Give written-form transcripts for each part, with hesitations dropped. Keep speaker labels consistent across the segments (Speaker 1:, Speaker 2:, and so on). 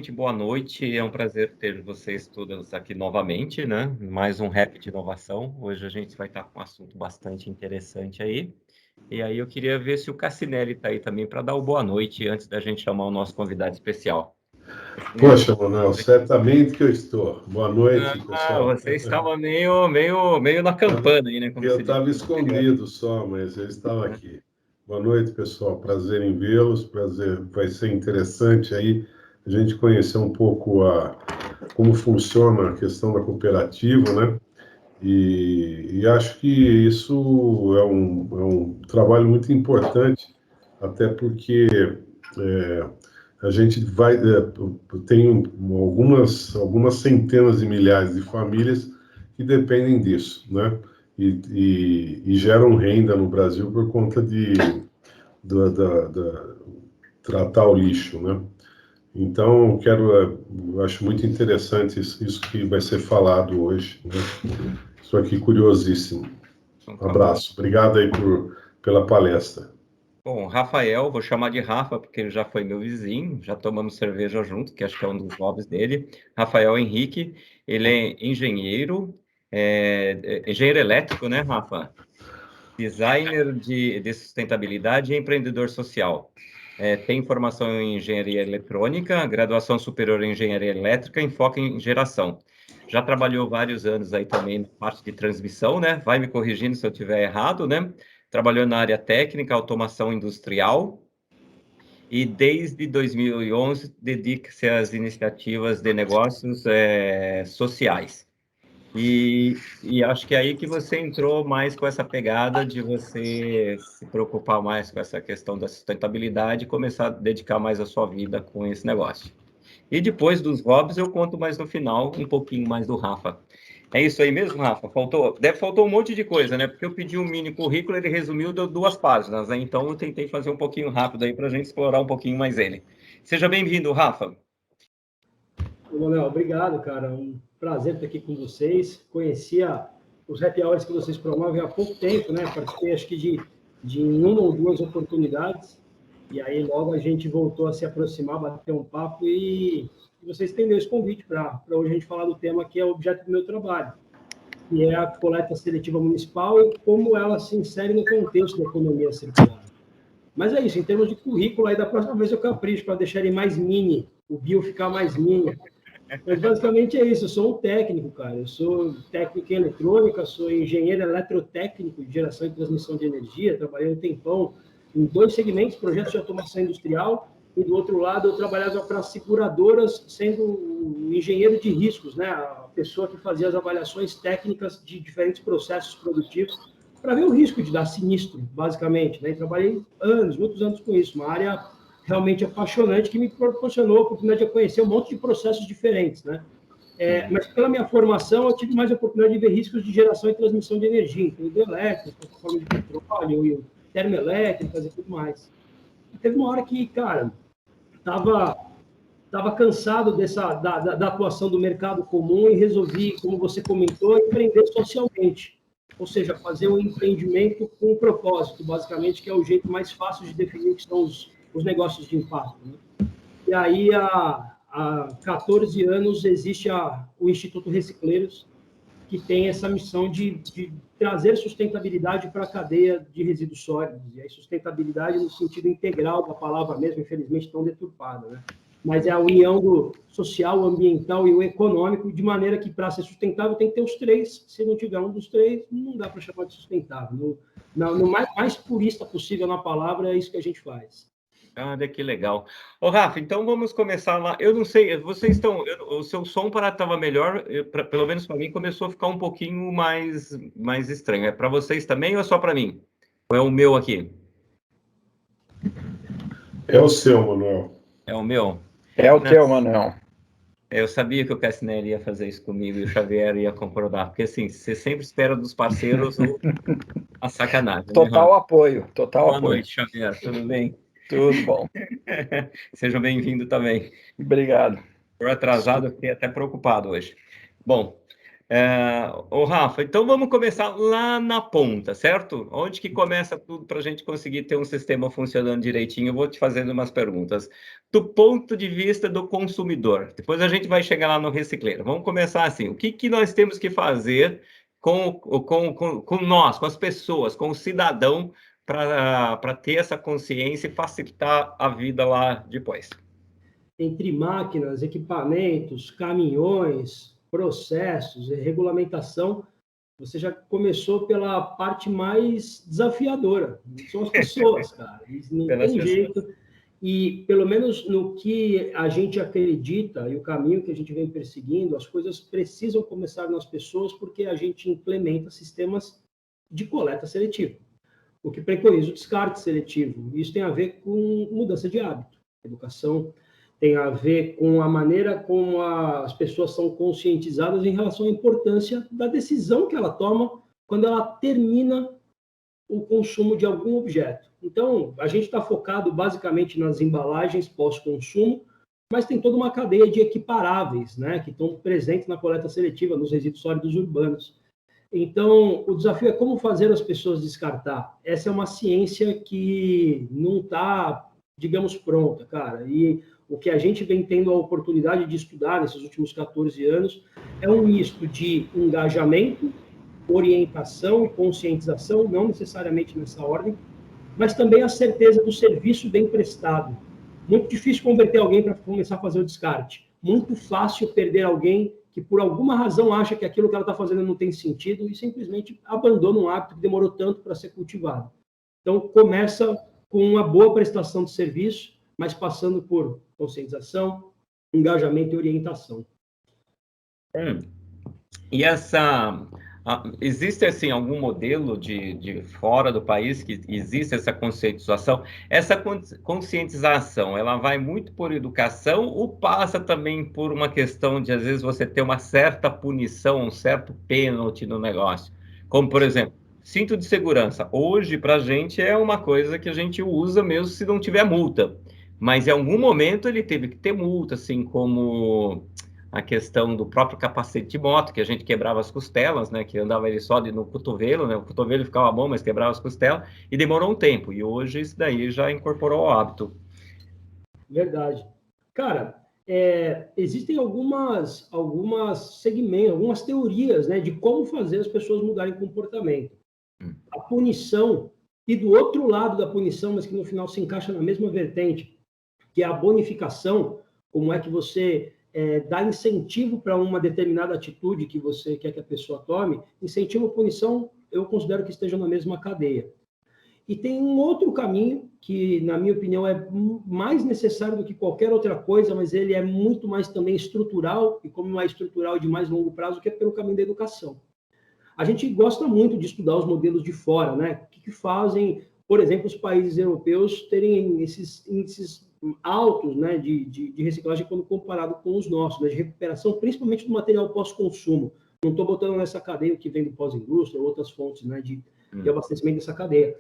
Speaker 1: Primeiramente, boa noite. É um prazer ter vocês todas aqui novamente, né? Mais um Rap de Inovação. Hoje a gente vai estar com um assunto bastante interessante aí. E aí eu queria ver se o Cassinelli está aí também para dar o boa noite antes da gente chamar o nosso convidado especial. Cassinelli,
Speaker 2: Poxa, Manuel, certamente que eu estou. Boa noite, pessoal.
Speaker 1: você estava meio na campana aí, né? Como
Speaker 2: Eu
Speaker 1: se diz
Speaker 2: estava
Speaker 1: no exterior,
Speaker 2: escondido só, mas eu estava
Speaker 1: né?
Speaker 2: aqui. Boa noite, pessoal. Prazer em vê-los. Prazer, vai ser interessante aí a gente conhecer um pouco como funciona a questão da cooperativa, né? E acho que isso é um trabalho muito importante, até porque é, a gente tem algumas centenas de milhares de famílias que dependem disso, né? E geram renda no Brasil por conta de tratar o lixo, né? Então, eu acho muito interessante isso que vai ser falado hoje, né? Estou aqui curiosíssimo.
Speaker 1: Então,
Speaker 2: Um
Speaker 1: tá bom.
Speaker 2: abraço. Obrigado aí pela palestra.
Speaker 1: Bom, Rafael, vou chamar de Rafa, porque ele já foi meu vizinho, já tomamos cerveja junto, que acho que é um dos hobbies dele. Rafael Henrique, ele é engenheiro, engenheiro elétrico, né, Rafa? Designer de sustentabilidade e empreendedor social. Tem formação em engenharia eletrônica, graduação superior em engenharia elétrica, enfoque em geração. Já trabalhou vários anos aí também na parte de transmissão, né? Vai me corrigindo se eu estiver errado, né? Trabalhou na área técnica, automação industrial, e desde 2011 dedica-se às iniciativas de negócios sociais. E acho que é aí que você entrou mais com essa pegada de você se preocupar mais com essa questão da sustentabilidade e começar a dedicar mais a sua vida com esse negócio. E depois dos hobbies, eu conto mais no final um pouquinho mais do Rafa. É isso aí mesmo, Rafa? Faltou um monte de coisa, né? Porque eu pedi um mini currículo, ele resumiu, deu 2 páginas, né? Então eu tentei fazer um pouquinho rápido aí para a gente explorar um pouquinho mais ele. Seja bem-vindo, Rafa.
Speaker 3: Manuel, obrigado, cara. Um prazer estar aqui com vocês. Conhecia os happy hours que vocês promovem há pouco tempo, né? Participei, acho que, de uma ou duas oportunidades. E aí, logo, a gente voltou a se aproximar, bater um papo e vocês estenderam esse convite para hoje a gente falar do tema que é o objeto do meu trabalho, que é a coleta seletiva municipal e como ela se insere no contexto da economia circular. Mas é isso, em termos de currículo, aí da próxima vez eu capricho para deixar ele mais mini, o bio ficar mais mini. Mas basicamente é isso, eu sou um técnico, cara. Eu sou técnico em eletrônica, sou engenheiro eletrotécnico de geração e transmissão de energia, trabalhei um tempão em 2 segmentos, projetos de automação industrial, e do outro lado eu trabalhava para seguradoras, sendo um engenheiro de riscos, né? A pessoa que fazia as avaliações técnicas de diferentes processos produtivos para ver o risco de dar sinistro, basicamente, né? E trabalhei muitos anos com isso, uma área realmente apaixonante que me proporcionou a oportunidade de conhecer um monte de processos diferentes, né? Mas pela minha formação, eu tive mais a oportunidade de ver riscos de geração e transmissão de energia, então hidrelétrica, plataforma de petróleo, termoelétricas e tudo mais. E teve uma hora que, cara, estava cansado da atuação do mercado comum e resolvi, como você comentou, empreender socialmente. Ou seja, fazer um empreendimento com um propósito, basicamente, que é o jeito mais fácil de definir o que são os negócios de impacto. Né? E aí, há 14 anos, existe o Instituto Recicleiros, que tem essa missão de trazer sustentabilidade para a cadeia de resíduos sólidos. E aí, sustentabilidade no sentido integral da palavra mesmo, infelizmente, tão deturpada, né? Mas é a união do social, o ambiental e o econômico, de maneira que, para ser sustentável, tem que ter os três. Se não tiver um dos três, não dá para chamar de sustentável. No mais purista possível na palavra, é isso que a gente faz.
Speaker 1: Olha que legal. Ô, Rafa, então vamos começar lá. Eu não sei, vocês estão. O seu som estava melhor, pelo menos para mim, começou a ficar um pouquinho mais estranho. É para vocês também ou é só para mim? Ou é o meu aqui?
Speaker 2: É o seu, Manuel.
Speaker 1: É o meu?
Speaker 4: É o teu, Manuel.
Speaker 1: Eu sabia que o Cassinelli ia fazer isso comigo e o Xavier ia concordar, porque assim, você sempre espera dos parceiros a sacanagem.
Speaker 4: Total
Speaker 1: né,
Speaker 4: apoio, total
Speaker 1: Boa
Speaker 4: apoio.
Speaker 1: noite, Xavier, tudo bem?
Speaker 4: Tudo bom.
Speaker 1: Seja bem-vindo também.
Speaker 4: Obrigado.
Speaker 1: Por atrasado, eu fiquei até preocupado hoje. Bom, Ô Rafa, então vamos começar lá na ponta, certo? Onde que começa tudo para a gente conseguir ter um sistema funcionando direitinho? Eu vou te fazendo umas perguntas. Do ponto de vista do consumidor, depois a gente vai chegar lá no recicleiro. Vamos começar assim: o que que nós temos que fazer com nós, com as pessoas, com o cidadão, para ter essa consciência e facilitar a vida lá depois?
Speaker 3: Entre máquinas, equipamentos, caminhões, processos e regulamentação, você já começou pela parte mais desafiadora. São as pessoas, cara. Não tem jeito. E, pelo menos no que a gente acredita e o caminho que a gente vem perseguindo, as coisas precisam começar nas pessoas porque a gente implementa sistemas de coleta seletiva, o que preconiza o descarte seletivo. Isso tem a ver com mudança de hábito, educação, tem a ver com a maneira como as pessoas são conscientizadas em relação à importância da decisão que ela toma quando ela termina o consumo de algum objeto. Então, a gente está focado basicamente nas embalagens pós-consumo, mas tem toda uma cadeia de equiparáveis, né, que estão presentes na coleta seletiva, nos resíduos sólidos urbanos. Então, o desafio é como fazer as pessoas descartar. Essa é uma ciência que não está, digamos, pronta, cara. E o que a gente vem tendo a oportunidade de estudar nesses últimos 14 anos é um misto de engajamento, orientação e conscientização, não necessariamente nessa ordem, mas também a certeza do serviço bem prestado. Muito difícil converter alguém para começar a fazer o descarte. Muito fácil perder alguém que, por alguma razão, acha que aquilo que ela está fazendo não tem sentido e simplesmente abandona um hábito que demorou tanto para ser cultivado. Então, começa com uma boa prestação de serviço, mas passando por conscientização, engajamento e orientação.
Speaker 1: E existe assim algum modelo de fora do país que existe essa conscientização? Essa conscientização, ela vai muito por educação ou passa também por uma questão de, às vezes, você ter uma certa punição, um certo pênalti no negócio? Como, por exemplo, cinto de segurança. Hoje, para a gente, é uma coisa que a gente usa mesmo se não tiver multa. Mas, em algum momento, ele teve que ter multa, assim como a questão do próprio capacete de moto, que a gente quebrava as costelas, né, que andava ele só no cotovelo, né, o cotovelo ficava bom, mas quebrava as costelas, e demorou um tempo, e hoje isso daí já incorporou ao hábito.
Speaker 3: Verdade. Cara, existem algumas segmentos, algumas teorias, né, de como fazer as pessoas mudarem comportamento. A punição, e do outro lado da punição, mas que no final se encaixa na mesma vertente, que é a bonificação, como é que você dá incentivo para uma determinada atitude que você quer que a pessoa tome. Incentivo e punição, eu considero que estejam na mesma cadeia. E tem um outro caminho que, na minha opinião, é mais necessário do que qualquer outra coisa, mas ele é muito mais também estrutural, e como é estrutural de mais longo prazo, que é pelo caminho da educação. A gente gosta muito de estudar os modelos de fora, né? O que fazem, por exemplo, os países europeus terem esses índices altos, né, de reciclagem quando comparado com os nossos, né, de recuperação, principalmente do material pós-consumo. Não estou botando nessa cadeia o que vem do pós-indústria, outras fontes, né, de abastecimento dessa cadeia.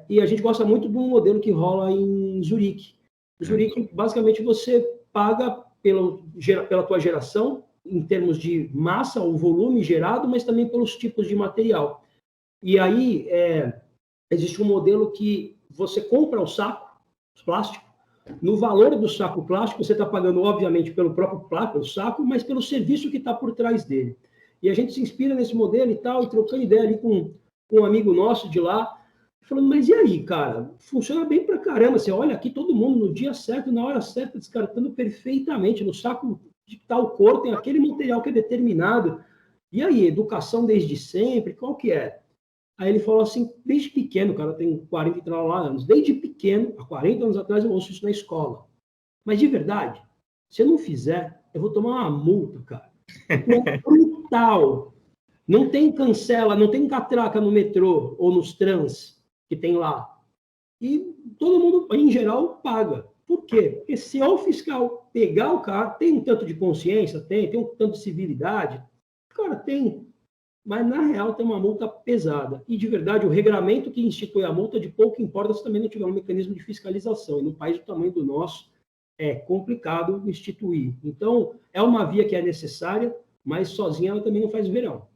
Speaker 3: E a gente gosta muito de um modelo que rola em Zurique. Em Zurique, basicamente, você paga pela tua geração, em termos de massa, o volume gerado, mas também pelos tipos de material. E aí, existe um modelo que você compra o saco plástico. No valor do saco plástico, você está pagando, obviamente, pelo próprio pelo saco, mas pelo serviço que está por trás dele. E a gente se inspira nesse modelo e tal, e trocando ideia ali com um amigo nosso de lá, falando, mas e aí, cara? Funciona bem pra caramba. Você olha aqui, todo mundo no dia certo, na hora certa, descartando perfeitamente. No saco de tal cor tem aquele material que é determinado. E aí, educação desde sempre, qual que é? Aí ele falou assim, desde pequeno, cara, tem 40 e tal anos, desde pequeno, há 40 anos atrás, eu ouço isso na escola. Mas de verdade, se eu não fizer, eu vou tomar uma multa, cara. É brutal. Não tem cancela, não tem catraca no metrô ou nos trans que tem lá. E todo mundo, em geral, paga. Por quê? Porque se o fiscal pegar o cara, tem um tanto de consciência, tem um tanto de civilidade, cara, tem. Mas, na real, tem uma multa pesada. E, de verdade, o regramento que institui a multa, de pouco importa se também não tiver um mecanismo de fiscalização. E, num país do tamanho do nosso, é complicado instituir. Então, é uma via que é necessária, mas sozinha ela também não faz verão.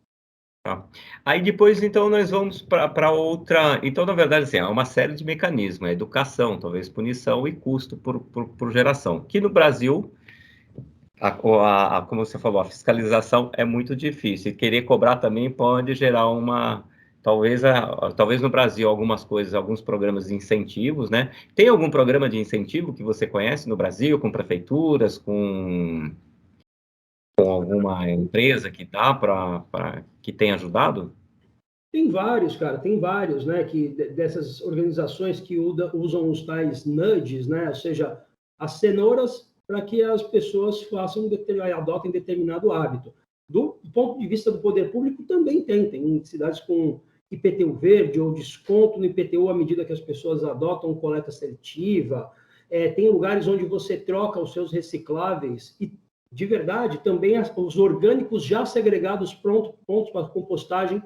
Speaker 1: Tá. Aí depois, então, nós vamos para outra. Então, na verdade, assim, há uma série de mecanismos, é educação, talvez punição e custo por geração. Que no Brasil, como você falou, a fiscalização é muito difícil. E querer cobrar também pode gerar uma. Talvez no Brasil, algumas coisas, alguns programas de incentivos, né? Tem algum programa de incentivo que você conhece no Brasil, com prefeituras, com alguma empresa que dá que tem ajudado?
Speaker 3: Tem vários, cara, tem vários, né, dessas organizações que usam os tais nudges, né, ou seja, as cenouras para que as pessoas adotem determinado hábito. Do ponto de vista do poder público, também tem cidades com IPTU verde ou desconto no IPTU à medida que as pessoas adotam coleta seletiva, tem lugares onde você troca os seus recicláveis e, de verdade, também os orgânicos já segregados prontos para compostagem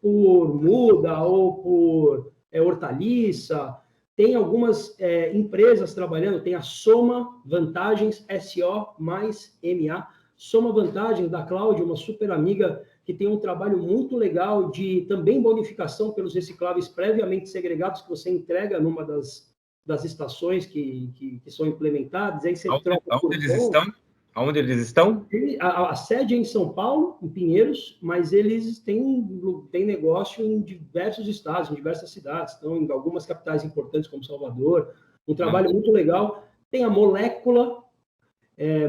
Speaker 3: por muda ou por hortaliça. Tem algumas empresas trabalhando, tem a Soma Vantagens, SO mais MA, Soma Vantagens da Cláudia, uma super amiga que tem um trabalho muito legal de também bonificação pelos recicláveis previamente segregados que você entrega numa das estações que são implementadas, aí você troca por
Speaker 1: Eles estão? Aonde eles estão?
Speaker 3: A sede é em São Paulo, em Pinheiros, mas eles têm negócio em diversos estados, em diversas cidades, estão em algumas capitais importantes, como Salvador. Um trabalho muito legal. Tem a Molécula,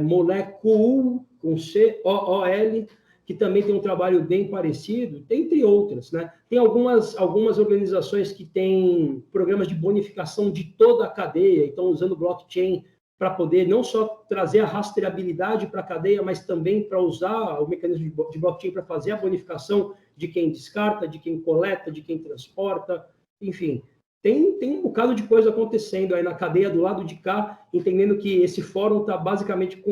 Speaker 3: Molécula, com C-O-O-L, que também tem um trabalho bem parecido, entre outras, né? Tem algumas organizações que têm programas de bonificação de toda a cadeia, então usando blockchain para poder não só trazer a rastreabilidade para a cadeia, mas também para usar o mecanismo de blockchain para fazer a bonificação de quem descarta, de quem coleta, de quem transporta, enfim. Tem um bocado de coisa acontecendo aí na cadeia do lado de cá, entendendo que esse fórum está basicamente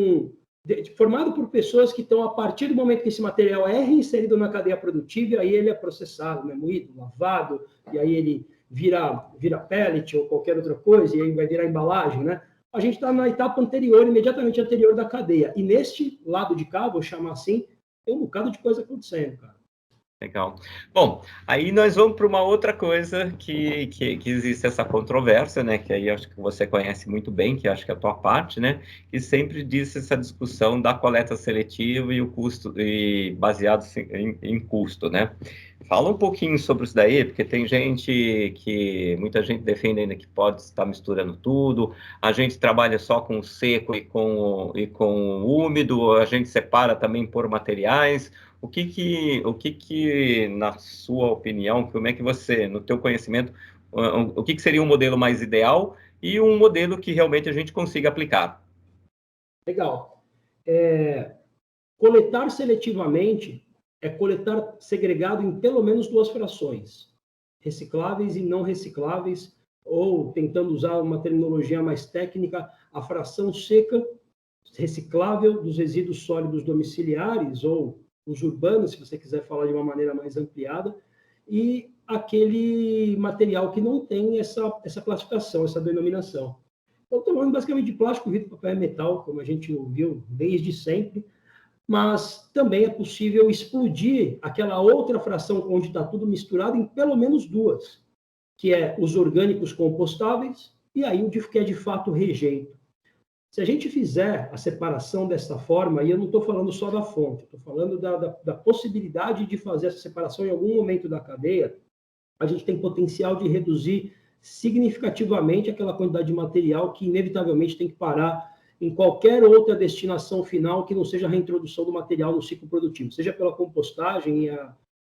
Speaker 3: formado por pessoas que estão, a partir do momento que esse material é reinserido na cadeia produtiva, aí ele é processado, né, moído, lavado, e aí ele vira pellet ou qualquer outra coisa, e aí vai virar embalagem, né? A gente está na etapa anterior, imediatamente anterior da cadeia. E neste lado de cá, vou chamar assim, tem um bocado de coisa acontecendo, cara.
Speaker 1: Legal. Bom, aí nós vamos para uma outra coisa que existe essa controvérsia, né? Que aí acho que você conhece muito bem, que acho que é a tua parte, né? Que sempre diz essa discussão da coleta seletiva e o custo, e baseado em custo, né? Fala um pouquinho sobre isso daí, porque tem muita gente defende ainda que pode estar misturando tudo, a gente trabalha só com o seco e com o úmido, a gente separa também por materiais. O que, na sua opinião, como é que você, no teu conhecimento, o que seria um modelo mais ideal e um modelo que realmente a gente consiga aplicar?
Speaker 3: Legal. Coletar seletivamente é coletar segregado em pelo menos duas frações, recicláveis e não recicláveis, ou tentando usar uma terminologia mais técnica, a fração seca reciclável dos resíduos sólidos domiciliares ou os urbanos, se você quiser falar de uma maneira mais ampliada, e aquele material que não tem essa classificação, essa denominação. Então, estou falando basicamente de plástico, vidro, papel e metal, como a gente ouviu desde sempre, mas também é possível explodir aquela outra fração onde está tudo misturado em pelo menos duas, que é os orgânicos compostáveis e aí o que é de fato rejeito. Se a gente fizer a separação dessa forma, e eu não estou falando só da fonte, estou falando da possibilidade de fazer essa separação em algum momento da cadeia, a gente tem potencial de reduzir significativamente aquela quantidade de material que inevitavelmente tem que parar em qualquer outra destinação final que não seja a reintrodução do material no ciclo produtivo, seja pela compostagem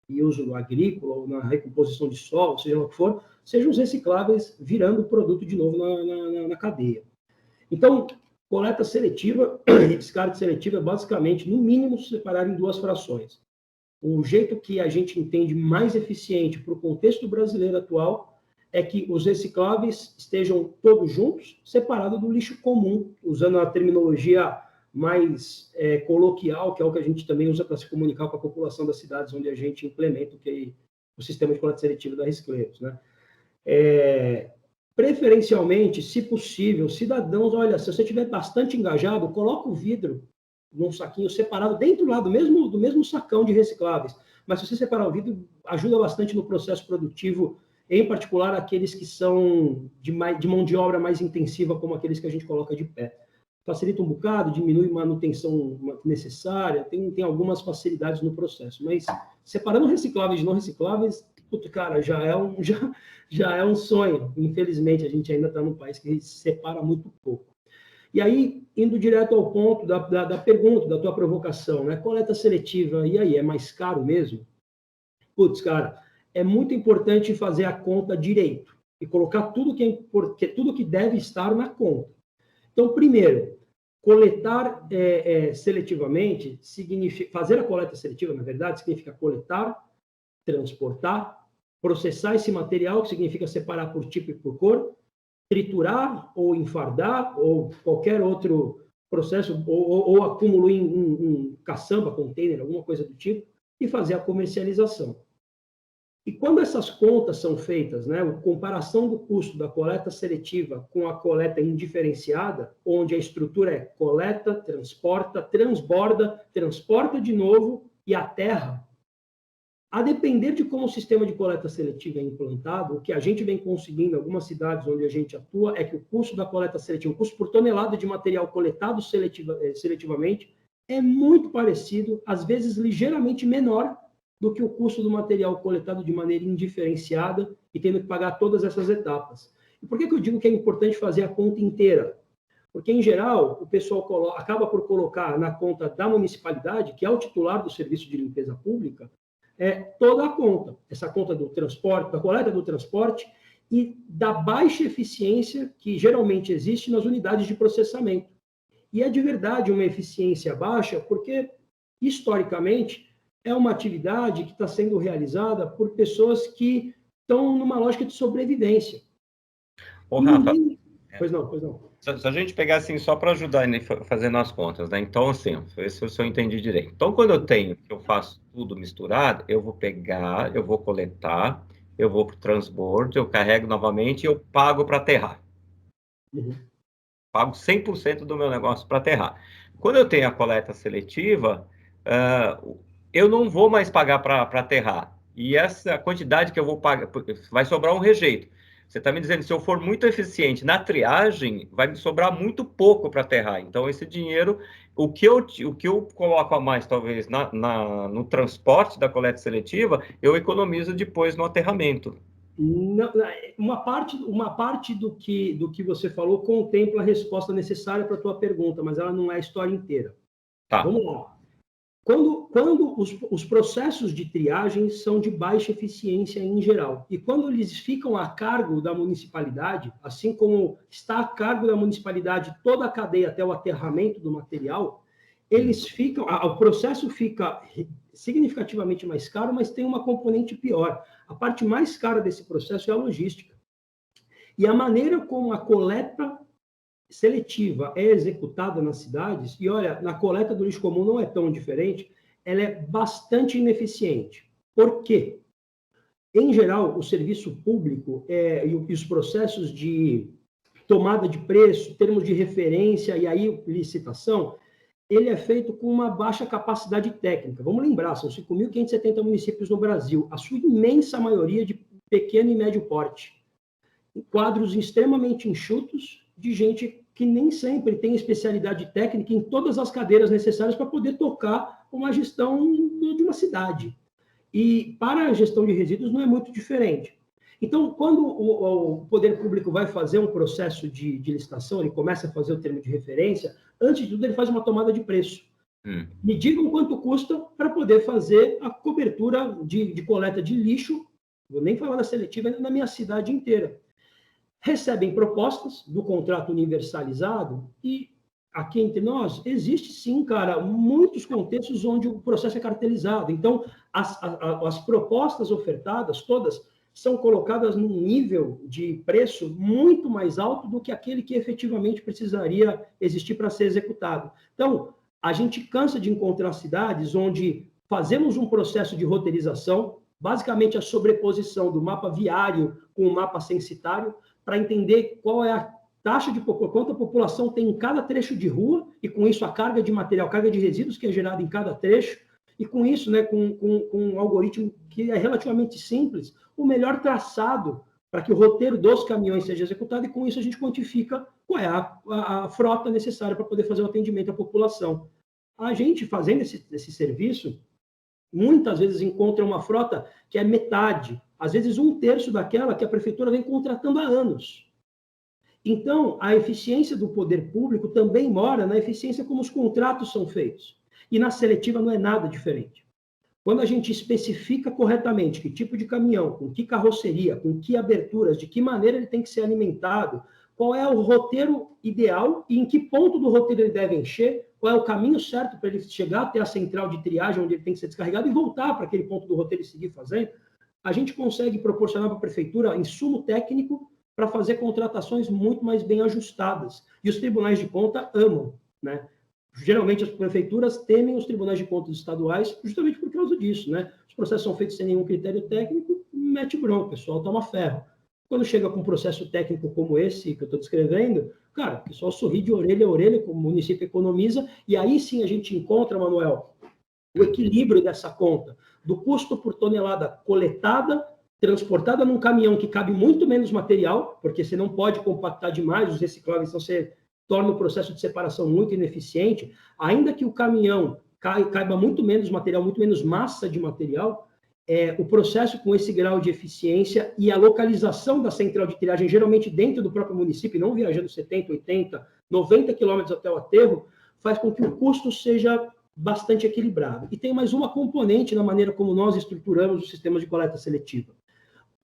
Speaker 3: e uso agrícola, ou na recomposição de solo, seja o que for, sejam os recicláveis virando produto de novo na cadeia. Então, coleta seletiva e descarte seletiva é basicamente, no mínimo, se separar em duas frações. O jeito que a gente entende mais eficiente para o contexto brasileiro atual é que os recicláveis estejam todos juntos, separados do lixo comum, usando a terminologia mais coloquial, que é o que a gente também usa para se comunicar com a população das cidades onde a gente implementa o sistema de coleta seletiva da Rescleus, né? Preferencialmente, se possível, cidadãos, olha, se você estiver bastante engajado, coloca o vidro num saquinho separado, dentro lá do mesmo sacão de recicláveis. Mas se você separar o vidro, ajuda bastante no processo produtivo, em particular aqueles que são de mão de obra mais intensiva, como aqueles que a gente coloca de pé. Facilita um bocado, diminui a manutenção necessária, tem algumas facilidades no processo. Mas separando recicláveis de não recicláveis, puto, cara, já é um sonho. Infelizmente, a gente ainda está num país que separa muito pouco. E aí, indo direto ao ponto da pergunta, da tua provocação, né? Coleta seletiva, e aí, é mais caro mesmo? Putz, cara, é muito importante fazer a conta direito e colocar tudo que deve estar na conta. Então, primeiro, coletar seletivamente significa... Fazer a coleta seletiva, na verdade, significa coletar, transportar, processar esse material, que significa separar por tipo e por cor, triturar ou enfardar, ou qualquer outro processo, ou acúmulo em caçamba, container, alguma coisa do tipo, e fazer a comercialização. E quando essas contas são feitas, né, a comparação do custo da coleta seletiva com a coleta indiferenciada, onde a estrutura é coleta, transporta, transborda, transporta de novo e aterra, a depender de como o sistema de coleta seletiva é implantado, o que a gente vem conseguindo em algumas cidades onde a gente atua é que o custo da coleta seletiva, o custo por tonelada de material coletado seletivamente, é muito parecido, às vezes ligeiramente menor, do que o custo do material coletado de maneira indiferenciada e tendo que pagar todas essas etapas. E por que eu digo que é importante fazer a conta inteira? Porque, em geral, o pessoal acaba por colocar na conta da municipalidade, que é o titular do serviço de limpeza pública, toda a conta. Essa conta do transporte, da coleta do transporte e da baixa eficiência que geralmente existe nas unidades de processamento. E é de verdade uma eficiência baixa, porque, historicamente, é uma atividade que está sendo realizada por pessoas que estão numa lógica de sobrevivência.
Speaker 1: Ô, Rafa,
Speaker 3: Pois não.
Speaker 1: Se a gente pegar assim, só para ajudar fazendo as contas, né? Então, assim, se eu entendi direito. Então, quando eu faço tudo misturado, eu vou pegar, eu vou coletar, eu vou para o transbordo, eu carrego novamente e eu pago para aterrar.
Speaker 3: Uhum.
Speaker 1: Pago 100% do meu negócio para aterrar. Quando eu tenho a coleta seletiva, eu não vou mais pagar para aterrar. E essa quantidade que eu vou pagar, vai sobrar um rejeito. Você está me dizendo, se eu for muito eficiente na triagem, vai me sobrar muito pouco para aterrar. Então, esse dinheiro, o que eu coloco a mais, talvez, no transporte da coleta seletiva, eu economizo depois no aterramento.
Speaker 3: Não, uma parte do que você falou contempla a resposta necessária para a tua pergunta, mas ela não é a história inteira.
Speaker 1: Tá.
Speaker 3: Vamos lá. Quando os processos de triagem são de baixa eficiência em geral, e quando eles ficam a cargo da municipalidade, assim como está a cargo da municipalidade toda a cadeia até o aterramento do material, o processo fica significativamente mais caro, mas tem uma componente pior. A parte mais cara desse processo é a logística. E a maneira como a coleta seletiva é executada nas cidades, e olha, na coleta do lixo comum não é tão diferente, ela é bastante ineficiente. Por quê? Em geral, o serviço público e os processos de tomada de preço, termos de referência e aí licitação, ele é feito com uma baixa capacidade técnica. Vamos lembrar, são 5.570 municípios no Brasil, a sua imensa maioria de pequeno e médio porte. Quadros extremamente enxutos de gente que nem sempre tem especialidade técnica em todas as cadeiras necessárias para poder tocar uma gestão de uma cidade. E para a gestão de resíduos não é muito diferente. Então, quando o poder público vai fazer um processo de licitação, ele começa a fazer o termo de referência, antes de tudo ele faz uma tomada de preço. Me digam quanto custa para poder fazer a cobertura de coleta de lixo, vou nem falar da seletiva, na minha cidade inteira. Recebem propostas do contrato universalizado e, aqui entre nós, existe sim, cara, muitos contextos onde o processo é cartelizado. Então, as propostas ofertadas, todas, são colocadas num nível de preço muito mais alto do que aquele que efetivamente precisaria existir para ser executado. Então, a gente cansa de encontrar cidades onde fazemos um processo de roteirização, basicamente a sobreposição do mapa viário com o mapa censitário, para entender qual é a quanto a população tem em cada trecho de rua, e com isso a carga de material, carga de resíduos que é gerada em cada trecho, e com isso, né, com um algoritmo que é relativamente simples, o melhor traçado para que o roteiro dos caminhões seja executado, e com isso a gente quantifica qual é a frota necessária para poder fazer o atendimento à população. A gente, fazendo esse serviço, muitas vezes encontra uma frota que é metade, às vezes 1/3 daquela que a prefeitura vem contratando há anos. Então, a eficiência do poder público também mora na eficiência como os contratos são feitos. E na seletiva não é nada diferente. Quando a gente especifica corretamente que tipo de caminhão, com que carroceria, com que aberturas, de que maneira ele tem que ser alimentado, qual é o roteiro ideal e em que ponto do roteiro ele deve encher, qual é o caminho certo para ele chegar até a central de triagem onde ele tem que ser descarregado e voltar para aquele ponto do roteiro e seguir fazendo, a gente consegue proporcionar para a prefeitura insumo técnico para fazer contratações muito mais bem ajustadas. E os tribunais de conta amam, né? Geralmente as prefeituras temem os tribunais de contas estaduais justamente por causa disso, né? Os processos são feitos sem nenhum critério técnico, mete bronca, o pessoal toma ferro. Quando chega com um processo técnico como esse que eu estou descrevendo, cara, o pessoal sorri de orelha a orelha, como o município economiza, e aí sim a gente encontra, Manuel, o equilíbrio dessa conta, do custo por tonelada coletada, transportada num caminhão que cabe muito menos material, porque você não pode compactar demais os recicláveis, então você torna o processo de separação muito ineficiente, ainda que o caminhão caiba muito menos material, muito menos massa de material, o processo com esse grau de eficiência e a localização da central de triagem, geralmente dentro do próprio município, não viajando 70, 80, 90 quilômetros até o aterro, faz com que o custo seja bastante equilibrado. E tem mais uma componente na maneira como nós estruturamos os sistemas de coleta seletiva.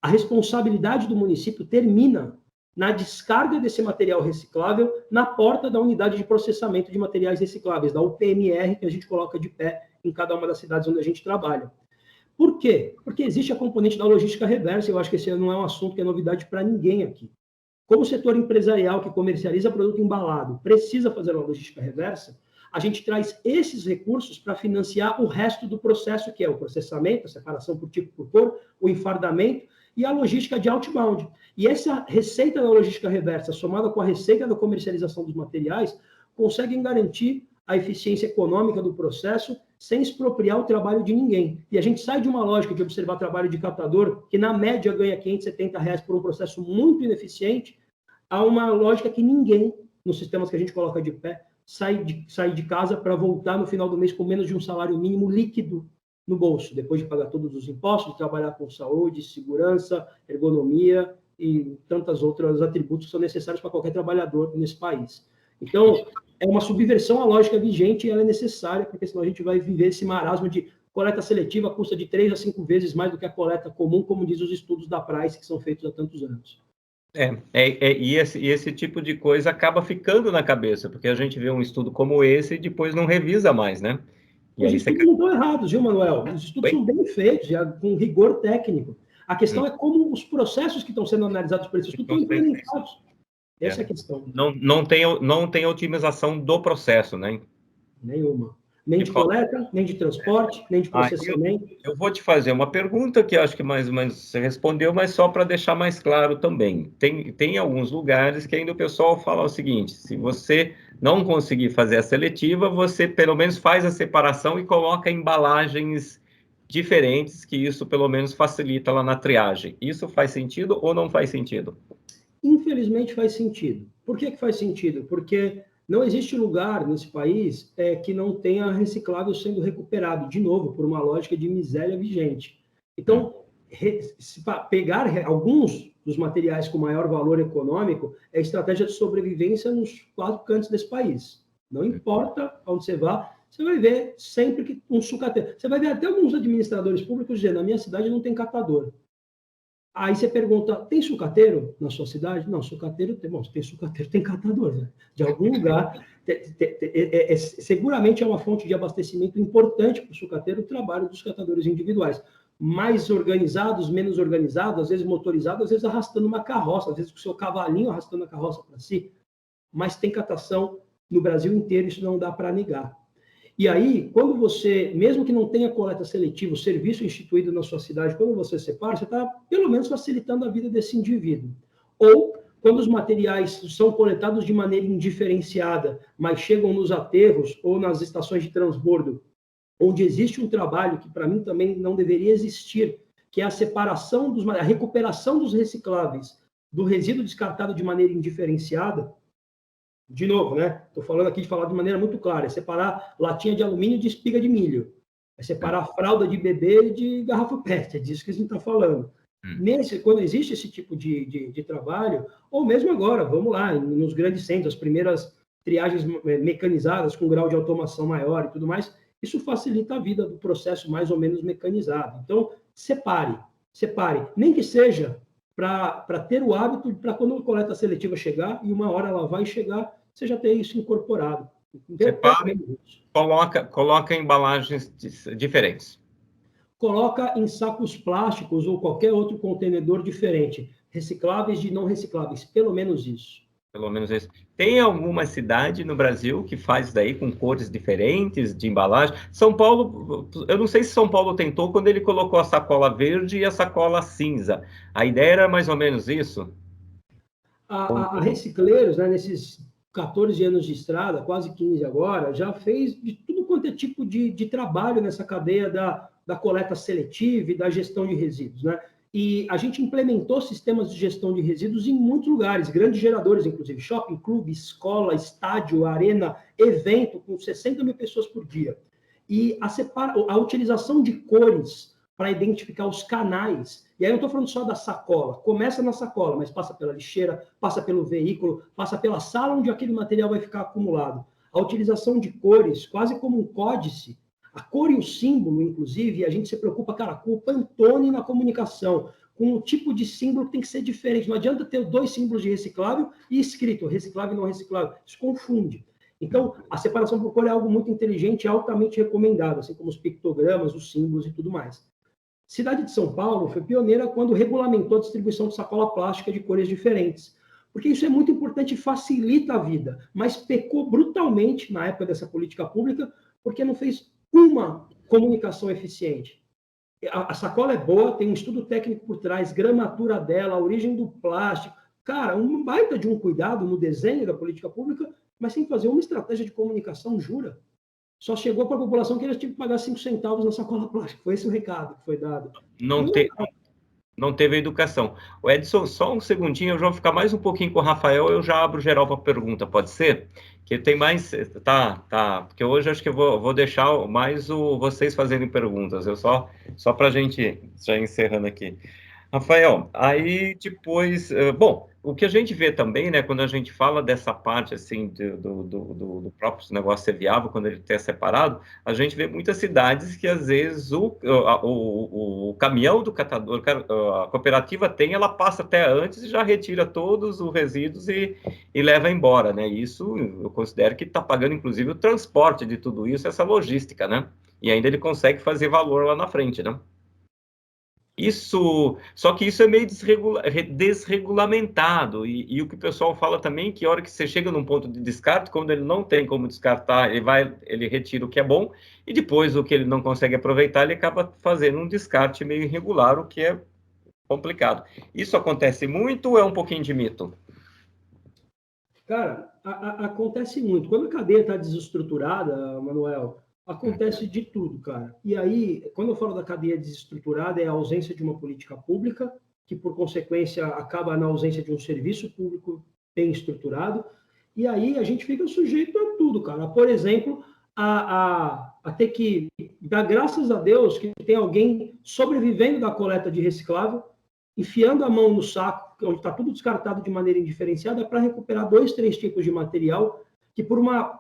Speaker 3: A responsabilidade do município termina na descarga desse material reciclável na porta da unidade de processamento de materiais recicláveis, da UPMR, que a gente coloca de pé em cada uma das cidades onde a gente trabalha. Por quê? Porque existe a componente da logística reversa, eu acho que esse não é um assunto que é novidade para ninguém aqui. Como o setor empresarial que comercializa produto embalado precisa fazer uma logística reversa, a gente traz esses recursos para financiar o resto do processo, que é o processamento, a separação por tipo por cor, o enfardamento e a logística de outbound. E essa receita da logística reversa, somada com a receita da comercialização dos materiais, conseguem garantir a eficiência econômica do processo sem expropriar o trabalho de ninguém. E a gente sai de uma lógica de observar trabalho de catador, que na média ganha R$570 por um processo muito ineficiente, a uma lógica que ninguém, nos sistemas que a gente coloca de pé, sai de casa para voltar no final do mês com menos de um salário mínimo líquido no bolso, depois de pagar todos os impostos, de trabalhar com saúde, segurança, ergonomia e tantos outros atributos que são necessários para qualquer trabalhador nesse país. Então, é uma subversão à lógica vigente e ela é necessária, porque senão a gente vai viver esse marasmo de coleta seletiva custa de 3 a 5 vezes mais do que a coleta comum, como diz os estudos da Price, que são feitos há tantos anos.
Speaker 1: E esse tipo de coisa acaba ficando na cabeça, porque a gente vê um estudo como esse e depois não revisa mais, né?
Speaker 3: Os estudos não estão errados, viu, Manuel? Os estudos são bem feitos, com rigor técnico. A questão é como os processos que estão sendo analisados por esse estudo estão implementados. Essa é a questão.
Speaker 1: Não tem otimização do processo, né?
Speaker 3: Nenhuma. Nem de coleta, nem de transporte, nem de processamento.
Speaker 1: Eu vou te fazer uma pergunta que acho que mais ou menos você respondeu, mas só para deixar mais claro também. Tem alguns lugares que ainda o pessoal fala o seguinte: se você não conseguir fazer a seletiva, você pelo menos faz a separação e coloca embalagens diferentes, que isso pelo menos facilita lá na triagem. Isso faz sentido ou não faz sentido?
Speaker 3: Infelizmente faz sentido. Por que faz sentido? Porque não existe lugar nesse país que não tenha reciclável sendo recuperado, de novo, por uma lógica de miséria vigente. Então, pegar alguns dos materiais com maior valor econômico é estratégia de sobrevivência nos 4 cantos desse país. Não importa onde você vá, você vai ver sempre que um sucateiro... Você vai ver até alguns administradores públicos dizendo: na minha cidade não tem catador. Aí você pergunta: tem sucateiro na sua cidade? Não, sucateiro tem. Bom, se tem sucateiro, tem catador, né? De algum lugar. Seguramente é uma fonte de abastecimento importante para o sucateiro o trabalho dos catadores individuais. Mais organizados, menos organizados, às vezes motorizados, às vezes arrastando uma carroça, às vezes com o seu cavalinho arrastando a carroça para si. Mas tem catação no Brasil inteiro, isso não dá para negar. E aí, quando você, mesmo que não tenha coleta seletiva, o serviço instituído na sua cidade, quando você separa, você está, pelo menos, facilitando a vida desse indivíduo. Ou quando os materiais são coletados de maneira indiferenciada, mas chegam nos aterros ou nas estações de transbordo, onde existe um trabalho que, para mim, também não deveria existir, que é a separação, a recuperação dos recicláveis do resíduo descartado de maneira indiferenciada. De novo, né? Estou falando aqui de falar de maneira muito clara, é separar latinha de alumínio de espiga de milho, é separar fralda de bebê de garrafa PET, é disso que a gente está falando. Quando existe esse tipo de trabalho, ou mesmo agora, vamos lá, nos grandes centros, as primeiras triagens mecanizadas com grau de automação maior e tudo mais, isso facilita a vida do processo mais ou menos mecanizado. Então, separe. Nem que seja para ter o hábito, para quando a coleta seletiva chegar, e uma hora ela vai chegar, você já ter isso incorporado.
Speaker 1: Separe, coloca em embalagens diferentes.
Speaker 3: Coloca em sacos plásticos ou qualquer outro contenedor diferente, recicláveis de não recicláveis, pelo menos isso.
Speaker 1: Pelo menos isso. Tem alguma cidade no Brasil que faz isso daí com cores diferentes de embalagem? São Paulo, eu não sei se São Paulo tentou quando ele colocou a sacola verde e a sacola cinza. A ideia era mais ou menos isso?
Speaker 3: A Recicleiros, né, nesses 14 anos de estrada, quase 15 agora, já fez de tudo quanto é tipo de trabalho nessa cadeia da coleta seletiva e da gestão de resíduos, né? E a gente implementou sistemas de gestão de resíduos em muitos lugares, grandes geradores, inclusive shopping, clube, escola, estádio, arena, evento, com 60 mil pessoas por dia. E a utilização de cores para identificar os canais. E aí eu não estou falando só da sacola, começa na sacola, mas passa pela lixeira, passa pelo veículo, passa pela sala onde aquele material vai ficar acumulado. A utilização de cores, quase como um códice, a cor e o símbolo, inclusive, a gente se preocupa, cara, com o Pantone na comunicação, com o tipo de símbolo que tem que ser diferente. Não adianta ter 2 símbolos de reciclável e escrito reciclável e não reciclável. Isso confunde. Então, a separação por cor é algo muito inteligente e altamente recomendado, assim como os pictogramas, os símbolos e tudo mais. Cidade de São Paulo foi pioneira quando regulamentou a distribuição de sacola plástica de cores diferentes. Porque isso é muito importante e facilita a vida, mas pecou brutalmente na época dessa política pública, porque não fez uma comunicação eficiente. A sacola é boa, tem um estudo técnico por trás, gramatura dela, a origem do plástico. Cara, um baita de um cuidado no desenho da política pública, mas sem fazer uma estratégia de comunicação, jura? Só chegou para a população que eles tinham que pagar 5 centavos na sacola plástica. Foi esse o recado que foi dado.
Speaker 1: Não teve educação. O Edson, só um segundinho, eu já vou ficar mais um pouquinho com o Rafael, eu já abro geral para pergunta, pode ser? Que tem mais... Tá, porque hoje acho que eu vou deixar mais vocês fazerem perguntas, só para a gente já encerrando aqui. Rafael, aí depois, bom, o que a gente vê também, né, quando a gente fala dessa parte, assim, do próprio negócio ser viável, quando ele está separado, a gente vê muitas cidades que, às vezes, o caminhão do catador, a cooperativa tem, ela passa até antes e já retira todos os resíduos e leva embora, né, isso eu considero que está pagando, inclusive, o transporte de tudo isso, essa logística, né, e ainda ele consegue fazer valor lá na frente, né. Só que isso é meio desregulamentado, e o que o pessoal fala também, que a hora que você chega num ponto de descarte, quando ele não tem como descartar, ele retira o que é bom, e depois o que ele não consegue aproveitar, ele acaba fazendo um descarte meio irregular, o que é complicado. Isso acontece muito ou é um pouquinho de mito?
Speaker 3: Cara, acontece muito. Quando a cadeia está desestruturada, Manuel, acontece de tudo, cara. E aí, quando eu falo da cadeia desestruturada, é a ausência de uma política pública, que, por consequência, acaba na ausência de um serviço público bem estruturado. E aí a gente fica sujeito a tudo, cara. Por exemplo, a ter que dar graças a Deus que tem alguém sobrevivendo da coleta de reciclável, enfiando a mão no saco, onde está tudo descartado de maneira indiferenciada, para recuperar 2, 3 tipos de material que, por uma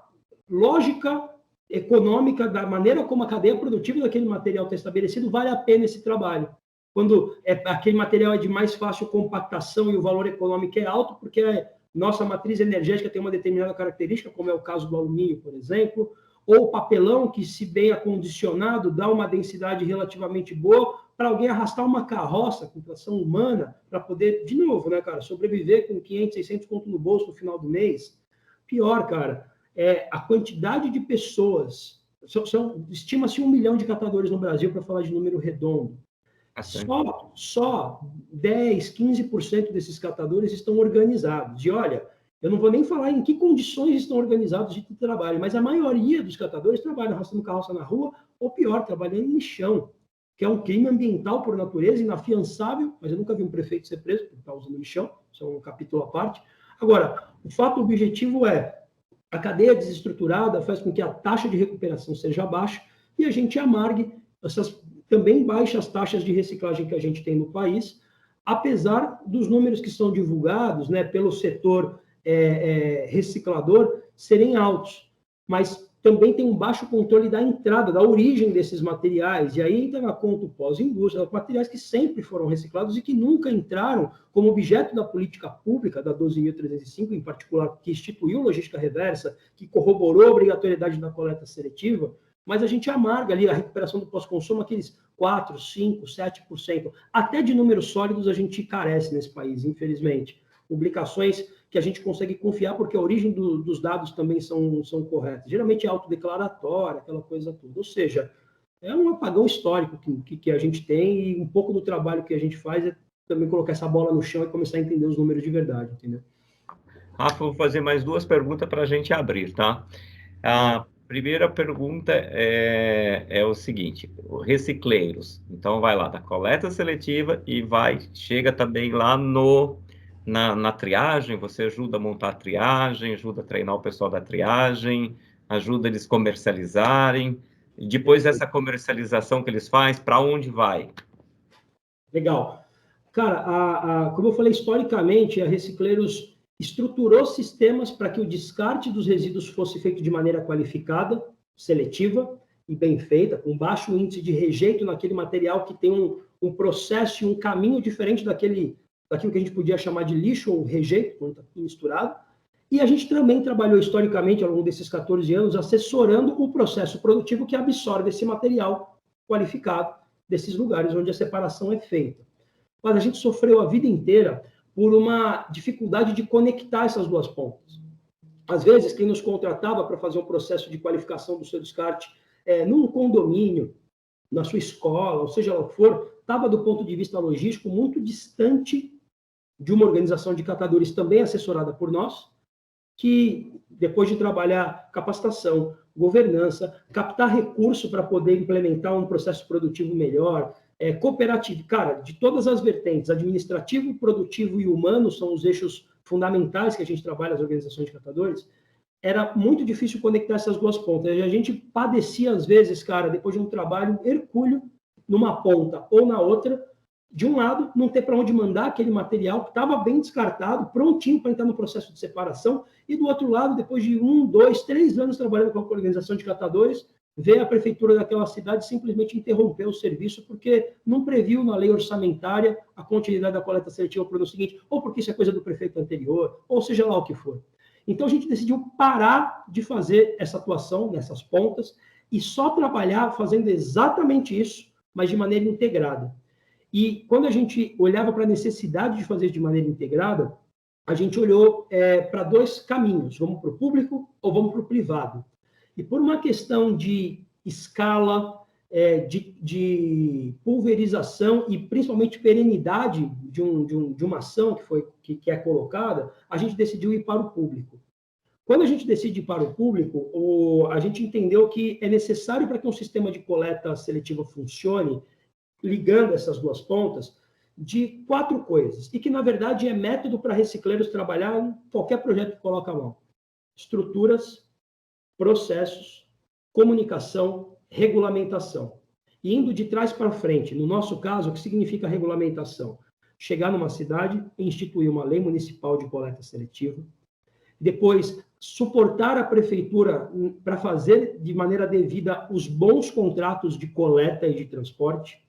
Speaker 3: lógica econômica, da maneira como a cadeia produtiva daquele material está estabelecido, vale a pena esse trabalho. Quando aquele material é de mais fácil compactação e o valor econômico é alto, porque a nossa matriz energética tem uma determinada característica, como é o caso do alumínio, por exemplo, ou o papelão, que, se bem acondicionado, dá uma densidade relativamente boa para alguém arrastar uma carroça com tração humana para poder, de novo, né, cara, sobreviver com 500, 600 conto no bolso no final do mês. Pior, cara, a quantidade de pessoas, estima-se 1 milhão de catadores no Brasil, para falar de número redondo. Só 10, 15% desses catadores estão organizados. E olha, eu não vou nem falar em que condições estão organizados de trabalho, mas a maioria dos catadores trabalham arrastando carroça na rua, ou pior, trabalhando em lixão, que é um crime ambiental por natureza, inafiançável, mas eu nunca vi um prefeito ser preso por estar usando lixão, isso é um capítulo à parte. Agora, o fato objetivo é, a cadeia desestruturada faz com que a taxa de recuperação seja baixa e a gente amargue essas também baixas taxas de reciclagem que a gente tem no país, apesar dos números que são divulgados, né, pelo setor reciclador serem altos, mas também tem um baixo controle da entrada, da origem desses materiais, e aí entra na conta o pós-indústria, materiais que sempre foram reciclados e que nunca entraram como objeto da política pública, da 12.305, em particular, que instituiu logística reversa, que corroborou a obrigatoriedade da coleta seletiva, mas a gente amarga ali a recuperação do pós-consumo, aqueles 4%, 5%, 7%. Até de números sólidos a gente carece nesse país, infelizmente. Publicações que a gente consegue confiar porque a origem dos dados também são corretas. Geralmente é autodeclaratória, aquela coisa toda. Ou seja, é um apagão histórico que a gente tem e um pouco do trabalho que a gente faz é também colocar essa bola no chão e começar a entender os números de verdade, entendeu?
Speaker 1: Rafa, vou fazer mais 2 perguntas para a gente abrir, tá? A primeira pergunta é o seguinte, recicleiros. Então, vai lá da coleta seletiva e chega também lá na triagem, você ajuda a montar a triagem, ajuda a treinar o pessoal da triagem, ajuda eles comercializarem, e depois dessa comercialização que eles fazem, para onde vai?
Speaker 3: Legal. Cara, como eu falei, historicamente, a Recicleiros estruturou sistemas para que o descarte dos resíduos fosse feito de maneira qualificada, seletiva e bem feita, com baixo índice de rejeito naquele material que tem um processo e um caminho diferente daquilo que a gente podia chamar de lixo ou rejeito, quando está tudo misturado. E a gente também trabalhou historicamente, ao longo desses 14 anos, assessorando o processo produtivo que absorve esse material qualificado desses lugares onde a separação é feita. Mas a gente sofreu a vida inteira por uma dificuldade de conectar essas duas pontas. Às vezes, quem nos contratava para fazer um processo de qualificação do seu descarte num condomínio, na sua escola, ou seja lá o que for, estava, do ponto de vista logístico, muito distante de uma organização de catadores também assessorada por nós, que, depois de trabalhar capacitação, governança, captar recurso para poder implementar um processo produtivo melhor, cooperativo, cara, de todas as vertentes, administrativo, produtivo e humano são os eixos fundamentais que a gente trabalha, as organizações de catadores, era muito difícil conectar essas duas pontas. A gente padecia, às vezes, cara, depois de um trabalho hercúleo, numa ponta ou na outra, de um lado, não ter para onde mandar aquele material que estava bem descartado, prontinho para entrar no processo de separação, e do outro lado, depois de 1, 2, 3 anos trabalhando com a organização de catadores, veio a prefeitura daquela cidade simplesmente interromper o serviço porque não previu na lei orçamentária a continuidade da coleta seletiva para o ano seguinte, ou porque isso é coisa do prefeito anterior, ou seja lá o que for. Então, a gente decidiu parar de fazer essa atuação nessas pontas e só trabalhar fazendo exatamente isso, mas de maneira integrada. E quando a gente olhava para a necessidade de fazer de maneira integrada, a gente olhou para 2 caminhos, vamos para o público ou vamos para o privado. E por uma questão de escala, de pulverização e principalmente perenidade de uma ação que é colocada, a gente decidiu ir para o público. Quando a gente decide ir para o público, a gente entendeu que é necessário para que um sistema de coleta seletiva funcione, ligando essas duas pontas, de 4 coisas, e que, na verdade, é método para recicleiros trabalhar em qualquer projeto que coloca a mão. Estruturas, processos, comunicação, regulamentação. E indo de trás para frente, no nosso caso, o que significa regulamentação? Chegar numa cidade e instituir uma lei municipal de coleta seletiva, depois suportar a prefeitura para fazer de maneira devida os bons contratos de coleta e de transporte,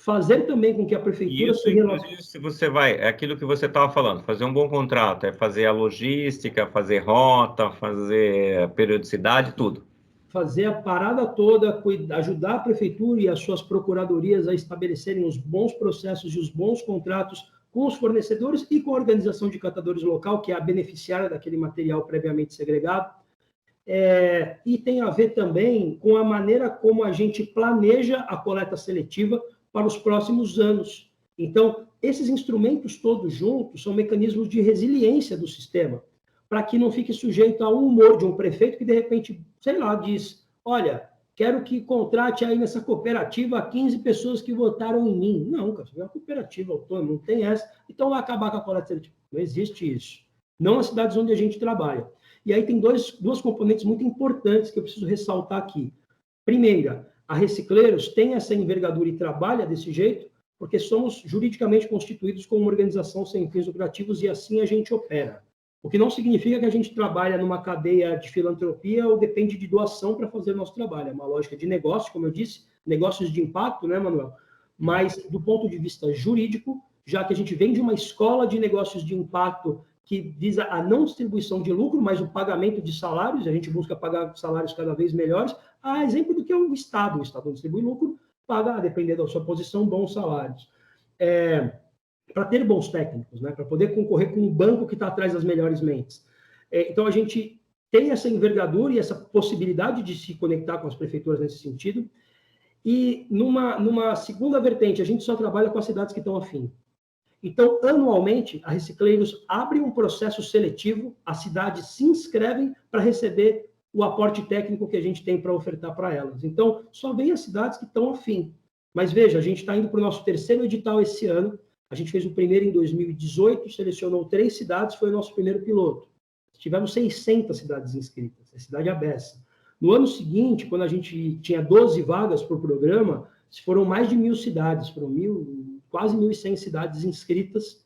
Speaker 3: fazer também com que a prefeitura...
Speaker 1: Se você é aquilo que você estava falando, fazer um bom contrato, é fazer a logística, fazer rota, fazer periodicidade, tudo.
Speaker 3: Fazer a parada toda, ajudar a prefeitura e as suas procuradorias a estabelecerem os bons processos e os bons contratos com os fornecedores e com a organização de catadores local, que é a beneficiária daquele material previamente segregado. E tem a ver também com a maneira como a gente planeja a coleta seletiva, para os próximos anos. Então, esses instrumentos todos juntos são mecanismos de resiliência do sistema, para que não fique sujeito ao humor de um prefeito que, de repente, sei lá, diz, olha, quero que contrate aí nessa cooperativa 15 pessoas que votaram em mim. Não, cara, isso é uma cooperativa autônoma, não tem essa. Então, vai acabar com a coleta seletiva. Não existe isso. Não nas cidades onde a gente trabalha. E aí tem duas componentes muito importantes que eu preciso ressaltar aqui. Primeira, a Recicleiros tem essa envergadura e trabalha desse jeito, porque somos juridicamente constituídos como uma organização sem fins lucrativos e assim a gente opera. O que não significa que a gente trabalha numa cadeia de filantropia ou depende de doação para fazer o nosso trabalho. É uma lógica de negócio, como eu disse, negócios de impacto, né, Manuel? Mas, do ponto de vista jurídico, já que a gente vem de uma escola de negócios de impacto que visa a não distribuição de lucro, mas o pagamento de salários, a gente busca pagar salários cada vez melhores, a exemplo do que é o Estado não distribui lucro, paga, a depender da sua posição, bons salários. Para ter bons técnicos, né? Para poder concorrer com um banco que está atrás das melhores mentes. Então, a gente tem essa envergadura e essa possibilidade de se conectar com as prefeituras nesse sentido. E, numa segunda vertente, a gente só trabalha com as cidades que estão afim. Então, anualmente, a Recicleiros abre um processo seletivo, as cidades se inscrevem para receber o aporte técnico que a gente tem para ofertar para elas. Então, só vem as cidades que estão afim. Mas veja, a gente está indo para o nosso terceiro edital esse ano. A gente fez o primeiro em 2018, selecionou 3 cidades, foi o nosso primeiro piloto. Tivemos 600 cidades inscritas, a cidade abessa. No ano seguinte, quando a gente tinha 12 vagas por programa, foram mais de 1.000 cidades, foram quase 1.100 cidades inscritas,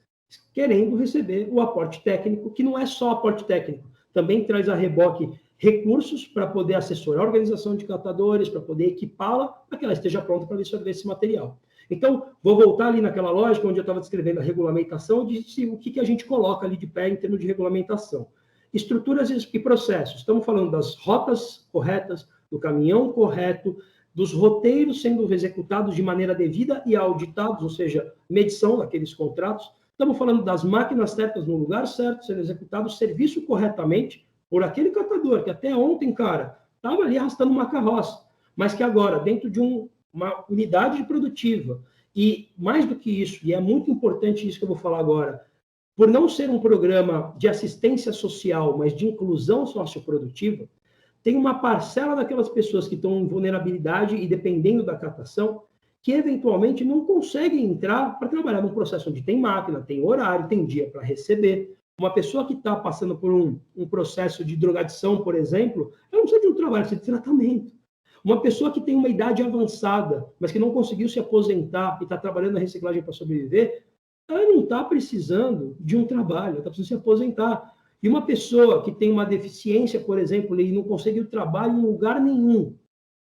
Speaker 3: querendo receber o aporte técnico, que não é só aporte técnico, também traz a reboque recursos para poder assessorar a organização de catadores, para poder equipá-la, para que ela esteja pronta para absorver esse material. Então, vou voltar ali naquela lógica onde eu estava descrevendo a regulamentação, e disse o que a gente coloca ali de pé em termos de regulamentação. Estruturas e processos. Estamos falando das rotas corretas, do caminhão correto, dos roteiros sendo executados de maneira devida e auditados, ou seja, medição daqueles contratos. Estamos falando das máquinas certas no lugar certo, sendo executado o serviço corretamente por aquele catador que até ontem, cara, estava ali arrastando uma carroça, mas que agora, dentro de uma unidade produtiva, e mais do que isso, e é muito importante isso que eu vou falar agora, por não ser um programa de assistência social, mas de inclusão socioprodutiva, tem uma parcela daquelas pessoas que estão em vulnerabilidade e dependendo da catação, que eventualmente não conseguem entrar para trabalhar num processo onde tem máquina, tem horário, tem dia para receber. Uma pessoa que está passando por um processo de drogadição, por exemplo, ela não precisa de um trabalho, precisa de tratamento. Uma pessoa que tem uma idade avançada, mas que não conseguiu se aposentar e está trabalhando na reciclagem para sobreviver, ela não está precisando de um trabalho, ela está precisando se aposentar. E uma pessoa que tem uma deficiência, por exemplo, e não conseguiu trabalho em lugar nenhum,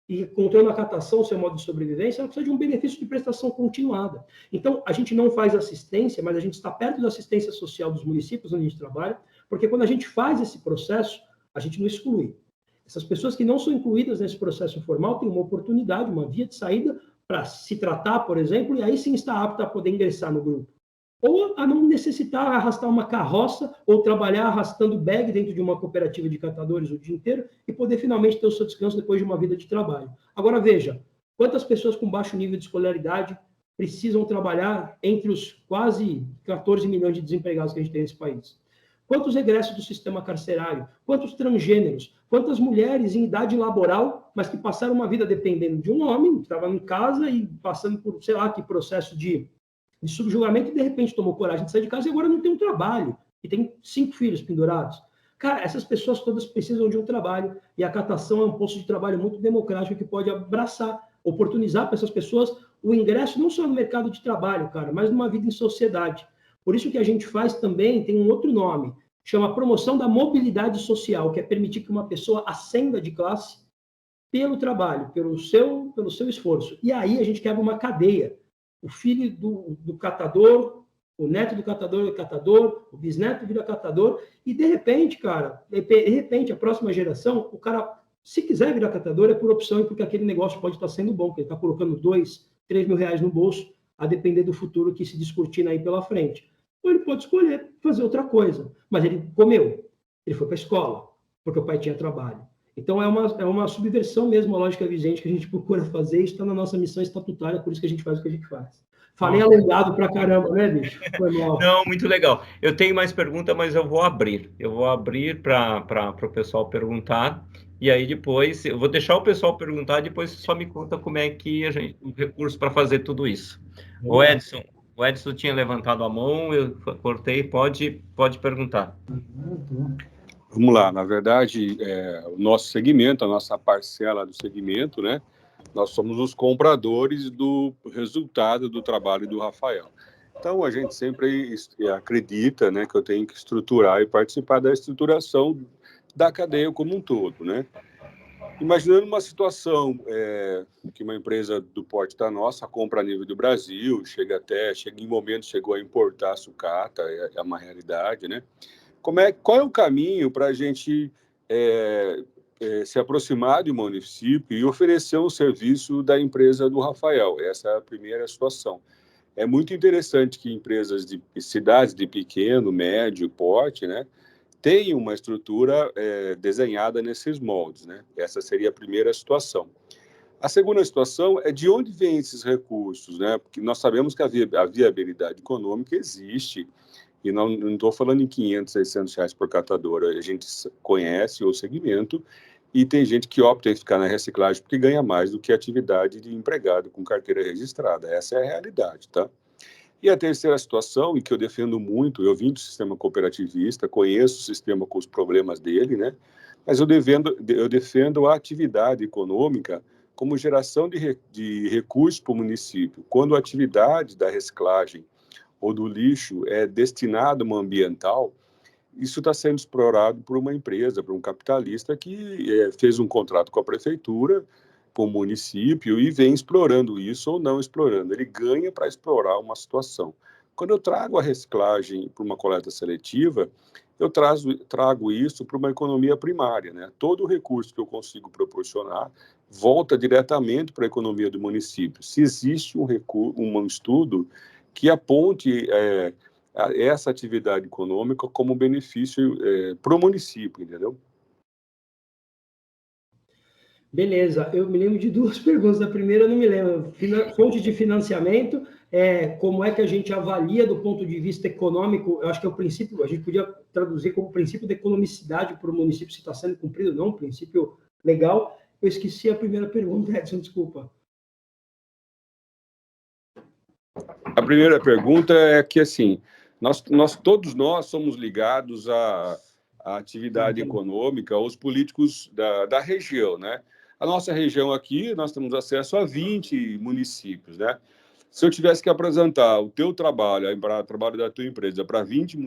Speaker 3: e encontrando a catação, seu modo de sobrevivência, ela precisa de um benefício de prestação continuada. Então, a gente não faz assistência, mas a gente está perto da assistência social dos municípios onde a gente trabalha, porque quando a gente faz esse processo, a gente não exclui. Essas pessoas que não são incluídas nesse processo formal têm uma oportunidade, uma via de saída para se tratar, por exemplo, e aí sim está apta a poder ingressar no grupo. Ou a não necessitar arrastar uma carroça ou trabalhar arrastando bag dentro de uma cooperativa de catadores o dia inteiro e poder finalmente ter o seu descanso depois de uma vida de trabalho. Agora, veja, quantas pessoas com baixo nível de escolaridade precisam trabalhar entre os quase 14 milhões de desempregados que a gente tem nesse país? Quantos egressos do sistema carcerário? Quantos transgêneros? Quantas mulheres em idade laboral, mas que passaram uma vida dependendo de um homem, que estava em casa e passando por, sei lá, que processo de subjugamento e, de repente, tomou coragem de sair de casa e agora não tem um trabalho. E tem 5 filhos pendurados. Cara, essas pessoas todas precisam de um trabalho e a catação é um posto de trabalho muito democrático que pode abraçar, oportunizar para essas pessoas o ingresso não só no mercado de trabalho, cara, mas numa vida em sociedade. Por isso que a gente faz também, tem um outro nome, chama promoção da mobilidade social, que é permitir que uma pessoa ascenda de classe pelo trabalho, pelo seu esforço. E aí a gente quebra uma cadeia. O filho do catador, o neto do catador, o bisneto vira catador, e de repente, cara, a próxima geração, o cara, se quiser virar catador, é por opção e porque aquele negócio pode estar sendo bom, porque ele está colocando 2, 3 mil reais no bolso, a depender do futuro que se descortina aí pela frente. Ou ele pode escolher fazer outra coisa, mas ele comeu, ele foi para a escola, porque o pai tinha trabalho. Então, é uma subversão mesmo à lógica vigente que a gente procura fazer, isso está na nossa missão estatutária, por isso que a gente faz o que a gente faz. Falei alongado pra caramba, né, bicho? Foi mal.
Speaker 1: Não, muito legal. Eu tenho mais pergunta, mas eu vou abrir. Eu vou abrir para o pessoal perguntar. E aí depois, eu vou deixar o pessoal perguntar, depois você só me conta como é que o recurso para fazer tudo isso. O Edson tinha levantado a mão, eu cortei, pode perguntar.
Speaker 5: Vamos lá, na verdade, o nosso segmento, a nossa parcela do segmento, né? Nós somos os compradores do resultado do trabalho do Rafael. Então, a gente sempre acredita, né, que eu tenho que estruturar e participar da estruturação da cadeia como um todo, né? Imaginando uma situação que uma empresa do porte da nossa compra a nível do Brasil, em momentos chegou a importar sucata, é uma realidade, né? Qual é o caminho para a gente se aproximar do município e oferecer um serviço da empresa do Rafael? Essa é a primeira situação. É muito interessante que empresas de cidades de pequeno, médio porte, né, tenham uma estrutura desenhada nesses moldes, né? Essa seria a primeira situação. A segunda situação é de onde vêm esses recursos, né? Porque nós sabemos que a viabilidade econômica existe, e não estou falando em 500, 600 reais por catadora. A gente conhece o segmento e tem gente que opta em ficar na reciclagem porque ganha mais do que a atividade de empregado com carteira registrada. Essa é a realidade, tá? E a terceira situação, e que eu defendo muito, eu vim do sistema cooperativista, conheço o sistema com os problemas dele, né? Mas eu defendo a atividade econômica como geração de recursos para o município. Quando a atividade da reciclagem ou do lixo é destinado a uma ambiental, isso está sendo explorado por uma empresa, por um capitalista que fez um contrato com a prefeitura, com o município, e vem explorando isso ou não explorando. Ele ganha para explorar uma situação. Quando eu trago a reciclagem para uma coleta seletiva, eu trago isso para uma economia primária, né? Todo o recurso que eu consigo proporcionar volta diretamente para a economia do município. Se existe um estudo que aponte essa atividade econômica como benefício para o município, entendeu?
Speaker 3: Beleza, eu me lembro de duas perguntas. A primeira eu não me lembro. Fonte de financiamento, como é que a gente avalia do ponto de vista econômico? Eu acho que é o princípio, a gente podia traduzir como princípio da economicidade para o município, se está sendo cumprido ou não, um princípio legal. Eu esqueci a primeira pergunta, Edson, desculpa.
Speaker 5: A primeira pergunta é que, assim, todos nós somos ligados à atividade econômica, aos políticos da região, né? A nossa região aqui, nós temos acesso a 20 municípios, né? Se eu tivesse que apresentar o teu trabalho, o trabalho da tua empresa, para 20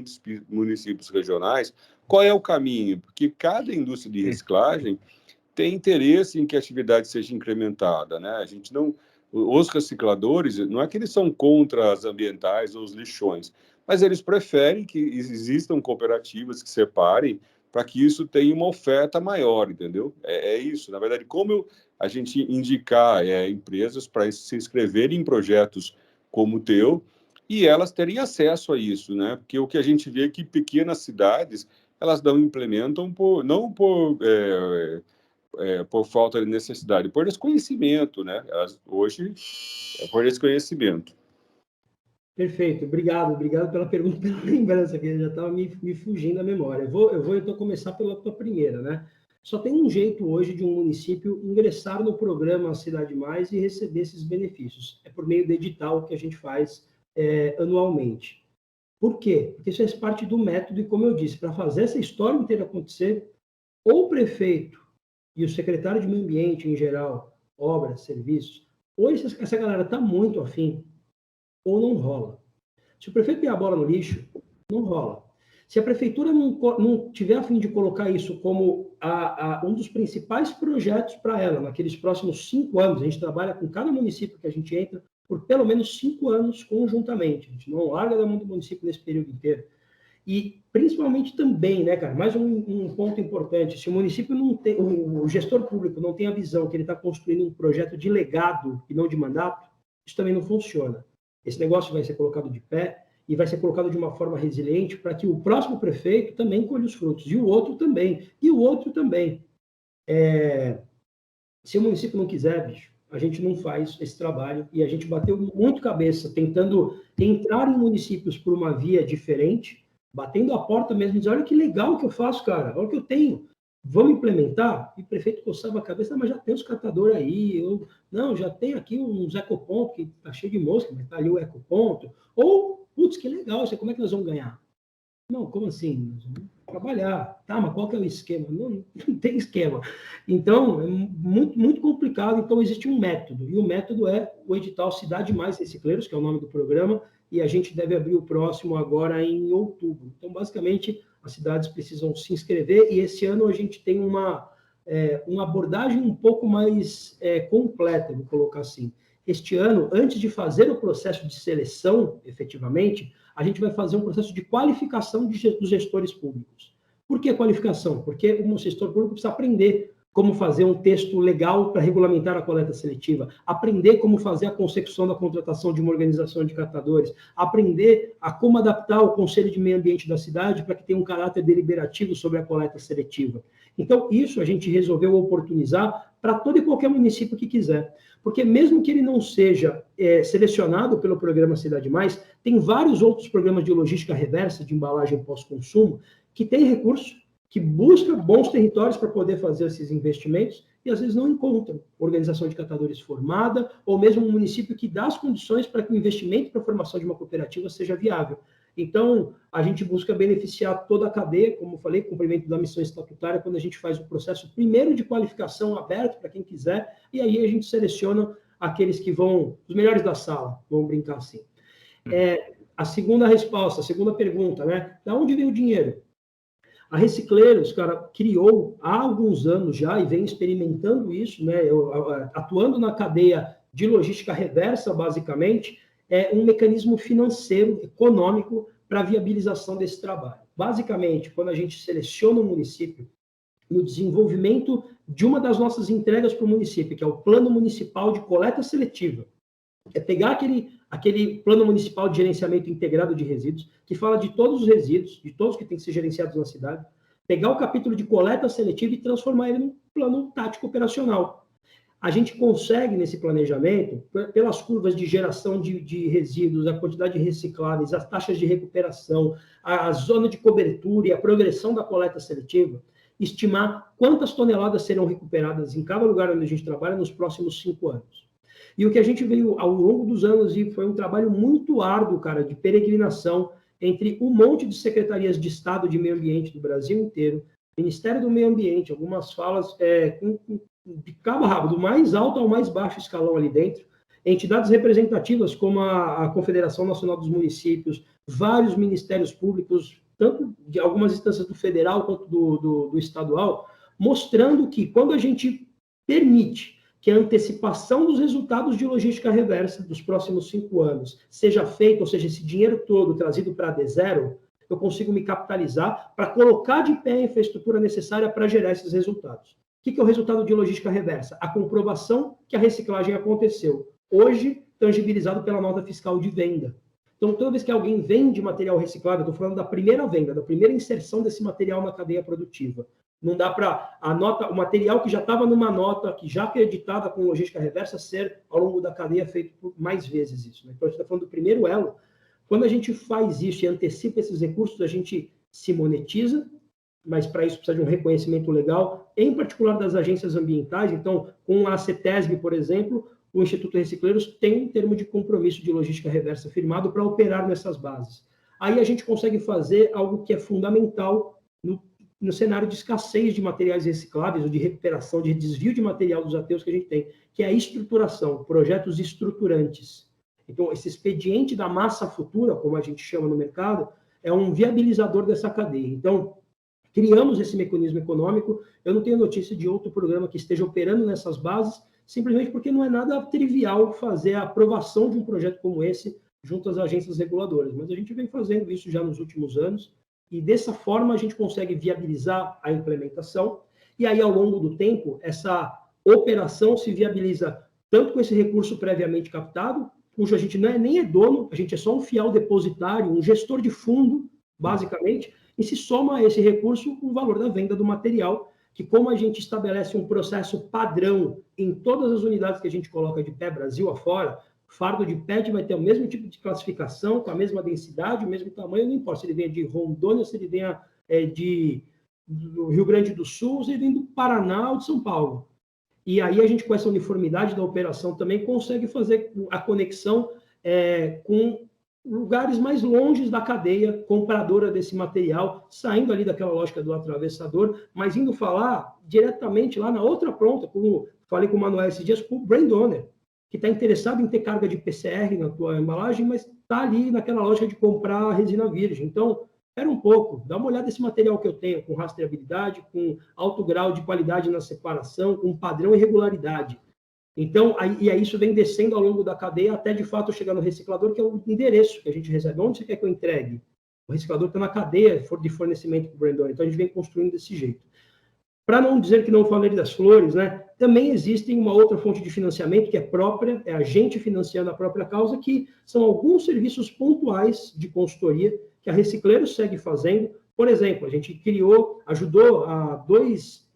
Speaker 5: municípios regionais, qual é o caminho? Porque cada indústria de reciclagem tem interesse em que a atividade seja incrementada, né? A gente não... Os recicladores, não é que eles são contra as ambientais ou os lixões, mas eles preferem que existam cooperativas que separem para que isso tenha uma oferta maior, entendeu? É isso. Na verdade, como a gente indicar empresas para se inscreverem em projetos como o teu e elas terem acesso a isso, né? Porque o que a gente vê é que pequenas cidades, elas não implementam não por falta de necessidade, por desconhecimento, né? Hoje é por desconhecimento.
Speaker 3: Perfeito, obrigado pela pergunta, pela lembrança, que já estava me fugindo da memória. Eu vou então começar pela tua primeira, né? Só tem um jeito hoje de um município ingressar no programa Cidade Mais e receber esses benefícios. É por meio do edital que a gente faz anualmente. Por quê? Porque isso faz parte do método e, como eu disse, para fazer essa história inteira acontecer, ou o prefeito e o secretário de Meio Ambiente, em geral, obras, serviços, ou essa galera está muito afim, ou não rola. Se o prefeito der a bola no lixo, não rola. Se a prefeitura não tiver a fim de colocar isso como um dos principais projetos para ela, naqueles próximos 5 anos, a gente trabalha com cada município que a gente entra por pelo menos 5 anos conjuntamente. A gente não larga da mão do município nesse período inteiro. E principalmente também, né, cara, mais um ponto importante, se o município não tem, o gestor público não tem a visão que ele está construindo um projeto de legado e não de mandato, isso também não funciona. Esse negócio vai ser colocado de pé e vai ser colocado de uma forma resiliente para que o próximo prefeito também colhe os frutos, e o outro também, e o outro também. Se o município não quiser, bicho, a gente não faz esse trabalho, e a gente bateu muito cabeça tentando entrar em municípios por uma via diferente, batendo a porta mesmo, dizendo, olha que legal que eu faço, cara, olha o que eu tenho, vamos implementar? E o prefeito coçava a cabeça, mas já tem os catadores aí, não, já tem aqui uns ecopontos, que tá cheio de mosca, mas tá ali o ecoponto, ou, putz, que legal, como é que nós vamos ganhar? Não, como assim? Nós vamos trabalhar. Tá, mas qual que é o esquema? Não tem esquema. Então, é muito, muito complicado. Então, existe um método. E o método é o edital Cidade Mais Recicleiros, que é o nome do programa, e a gente deve abrir o próximo agora em outubro. Então, basicamente, as cidades precisam se inscrever, e esse ano a gente tem uma abordagem um pouco mais completa, vou colocar assim. Este ano, antes de fazer o processo de seleção, efetivamente, a gente vai fazer um processo de qualificação dos gestores públicos. Por que qualificação? Porque o gestor público precisa aprender como fazer um texto legal para regulamentar a coleta seletiva, aprender como fazer a consecução da contratação de uma organização de catadores, aprender a como adaptar o Conselho de Meio Ambiente da cidade para que tenha um caráter deliberativo sobre a coleta seletiva. Então, isso a gente resolveu oportunizar para todo e qualquer município que quiser. Porque mesmo que ele não seja selecionado pelo programa Cidade Mais, tem vários outros programas de logística reversa, de embalagem pós-consumo, que tem recurso, que busca bons territórios para poder fazer esses investimentos, e às vezes não encontram organização de catadores formada, ou mesmo um município que dá as condições para que o investimento para a formação de uma cooperativa seja viável. Então, a gente busca beneficiar toda a cadeia, como eu falei, cumprimento da missão estatutária, quando a gente faz o processo primeiro de qualificação aberto para quem quiser, e aí a gente seleciona aqueles que vão, os melhores da sala, vamos brincar assim. A segunda resposta, a segunda pergunta, né? Da onde vem o dinheiro? A Recicleiros, cara, criou há alguns anos já e vem experimentando isso, né? Atuando na cadeia de logística reversa, basicamente, um mecanismo financeiro, econômico, para a viabilização desse trabalho. Basicamente, quando a gente seleciona um município, no desenvolvimento de uma das nossas entregas para o município, que é o Plano Municipal de Coleta Seletiva, é pegar aquele Plano Municipal de Gerenciamento Integrado de Resíduos, que fala de todos os resíduos, de todos que têm que ser gerenciados na cidade, pegar o capítulo de coleta seletiva e transformar ele num plano tático operacional. A gente consegue, nesse planejamento, pelas curvas de geração de resíduos, a quantidade de recicláveis, as taxas de recuperação, a zona de cobertura e a progressão da coleta seletiva, estimar quantas toneladas serão recuperadas em cada lugar onde a gente trabalha nos próximos 5 anos. E o que a gente veio ao longo dos anos, e foi um trabalho muito árduo, cara, de peregrinação entre um monte de secretarias de Estado de Meio Ambiente do Brasil inteiro, Ministério do Meio Ambiente, algumas falas de cabo a rabo, do mais alto ao mais baixo escalão ali dentro, entidades representativas como a Confederação Nacional dos Municípios, vários ministérios públicos, tanto de algumas instâncias do federal quanto do estadual, mostrando que quando a gente permite que a antecipação dos resultados de logística reversa dos próximos 5 anos seja feita, ou seja, esse dinheiro todo trazido para a D0, eu consigo me capitalizar para colocar de pé a infraestrutura necessária para gerar esses resultados. O que é o resultado de logística reversa? A comprovação que a reciclagem aconteceu, hoje tangibilizado pela nota fiscal de venda. Então, toda vez que alguém vende material reciclado, eu estou falando da primeira venda, da primeira inserção desse material na cadeia produtiva. Não dá para o material que já estava numa nota, que já acreditada com logística reversa, ser, ao longo da cadeia, feito por mais vezes isso. Né? Então, a gente está falando do primeiro elo. Quando a gente faz isso e antecipa esses recursos, a gente se monetiza, mas para isso precisa de um reconhecimento legal, em particular das agências ambientais. Então, com a CETESB, por exemplo, o Instituto Recicleiros tem um termo de compromisso de logística reversa firmado para operar nessas bases. Aí a gente consegue fazer algo que é fundamental no cenário de escassez de materiais recicláveis, ou de recuperação, de desvio de material dos aterros que a gente tem, que é a estruturação, projetos estruturantes. Então, esse expediente da massa futura, como a gente chama no mercado, é um viabilizador dessa cadeia. Então, criamos esse mecanismo econômico. Eu não tenho notícia de outro programa que esteja operando nessas bases, simplesmente porque não é nada trivial fazer a aprovação de um projeto como esse junto às agências reguladoras. Mas a gente vem fazendo isso já nos últimos anos, e dessa forma a gente consegue viabilizar a implementação, e aí ao longo do tempo essa operação se viabiliza tanto com esse recurso previamente captado, cujo a gente nem é dono, a gente é só um fiel depositário, um gestor de fundo, basicamente, e se soma a esse recurso o valor da venda do material, que como a gente estabelece um processo padrão em todas as unidades que a gente coloca de pé Brasil afora, o fardo de PET vai ter o mesmo tipo de classificação, com a mesma densidade, o mesmo tamanho, não importa se ele venha de Rondônia, se ele venha do Rio Grande do Sul, se ele vem do Paraná ou de São Paulo. E aí a gente, com essa uniformidade da operação, também consegue fazer a conexão com lugares mais longes da cadeia compradora desse material, saindo ali daquela lógica do atravessador, mas indo falar diretamente lá na outra ponta, como falei com o Manuel esses dias, com o brand owner, que está interessado em ter carga de PCR na tua embalagem, mas está ali naquela lógica de comprar resina virgem. Então, espera um pouco, dá uma olhada nesse material que eu tenho, com rastreabilidade, com alto grau de qualidade na separação, com padrão e regularidade. Então, aí isso vem descendo ao longo da cadeia até, de fato, chegar no reciclador, que é o endereço que a gente recebe. Onde você quer que eu entregue? O reciclador está na cadeia de fornecimento para o brand owner. Então, a gente vem construindo desse jeito. Para não dizer que não falei das flores, né, também existe uma outra fonte de financiamento que é própria, é a gente financiando a própria causa, que são alguns serviços pontuais de consultoria que a Recicleiro segue fazendo. Por exemplo, a gente ajudou a 2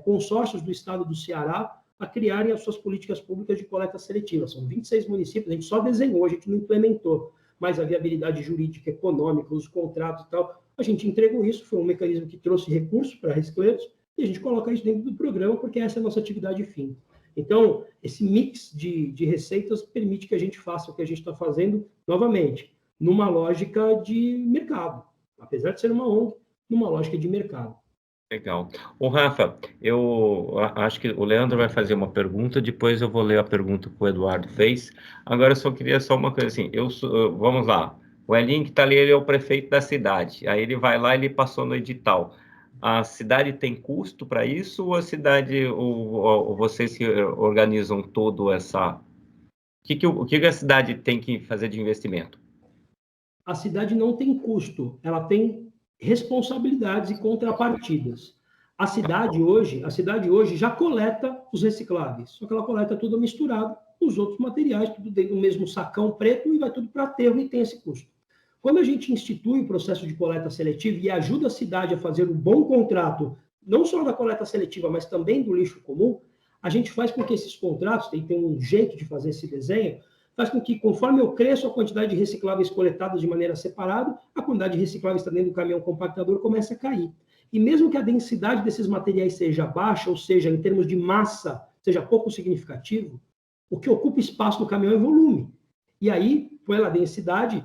Speaker 3: consórcios do estado do Ceará a criarem as suas políticas públicas de coleta seletiva. São 26 municípios, a gente só desenhou, a gente não implementou, mas a viabilidade jurídica, econômica, os contratos e tal, a gente entregou isso, foi um mecanismo que trouxe recursos para Recicleiros, e a gente coloca isso dentro do programa, porque essa é a nossa atividade fim. Então, esse mix de receitas permite que a gente faça o que a gente está fazendo, novamente, numa lógica de mercado. Apesar de ser uma ONG, numa lógica de mercado.
Speaker 1: Legal. Ô, Rafa, eu acho que o Leandro vai fazer uma pergunta, depois eu vou ler a pergunta que o Eduardo fez. Agora, eu só queria uma coisa assim, vamos lá, o Elinho que está ali, ele é o prefeito da cidade, aí ele vai lá e ele passou no edital. A cidade tem custo para isso, ou a cidade, ou vocês que organizam todo essa... O que a cidade tem que fazer de investimento?
Speaker 3: A cidade não tem custo, ela tem responsabilidades e contrapartidas. A cidade hoje já coleta os recicláveis, só que ela coleta tudo misturado com os outros materiais, tudo dentro do mesmo sacão preto e vai tudo para aterro e tem esse custo. Quando a gente institui o processo de coleta seletiva e ajuda a cidade a fazer um bom contrato, não só da coleta seletiva, mas também do lixo comum, a gente faz com que esses contratos, tem um jeito de fazer esse desenho, faz com que, conforme eu cresço a quantidade de recicláveis coletados de maneira separada, a quantidade de recicláveis que está dentro do caminhão compactador começa a cair. E mesmo que a densidade desses materiais seja baixa, ou seja, em termos de massa, seja pouco significativo, o que ocupa espaço no caminhão é volume. E aí, pela densidade,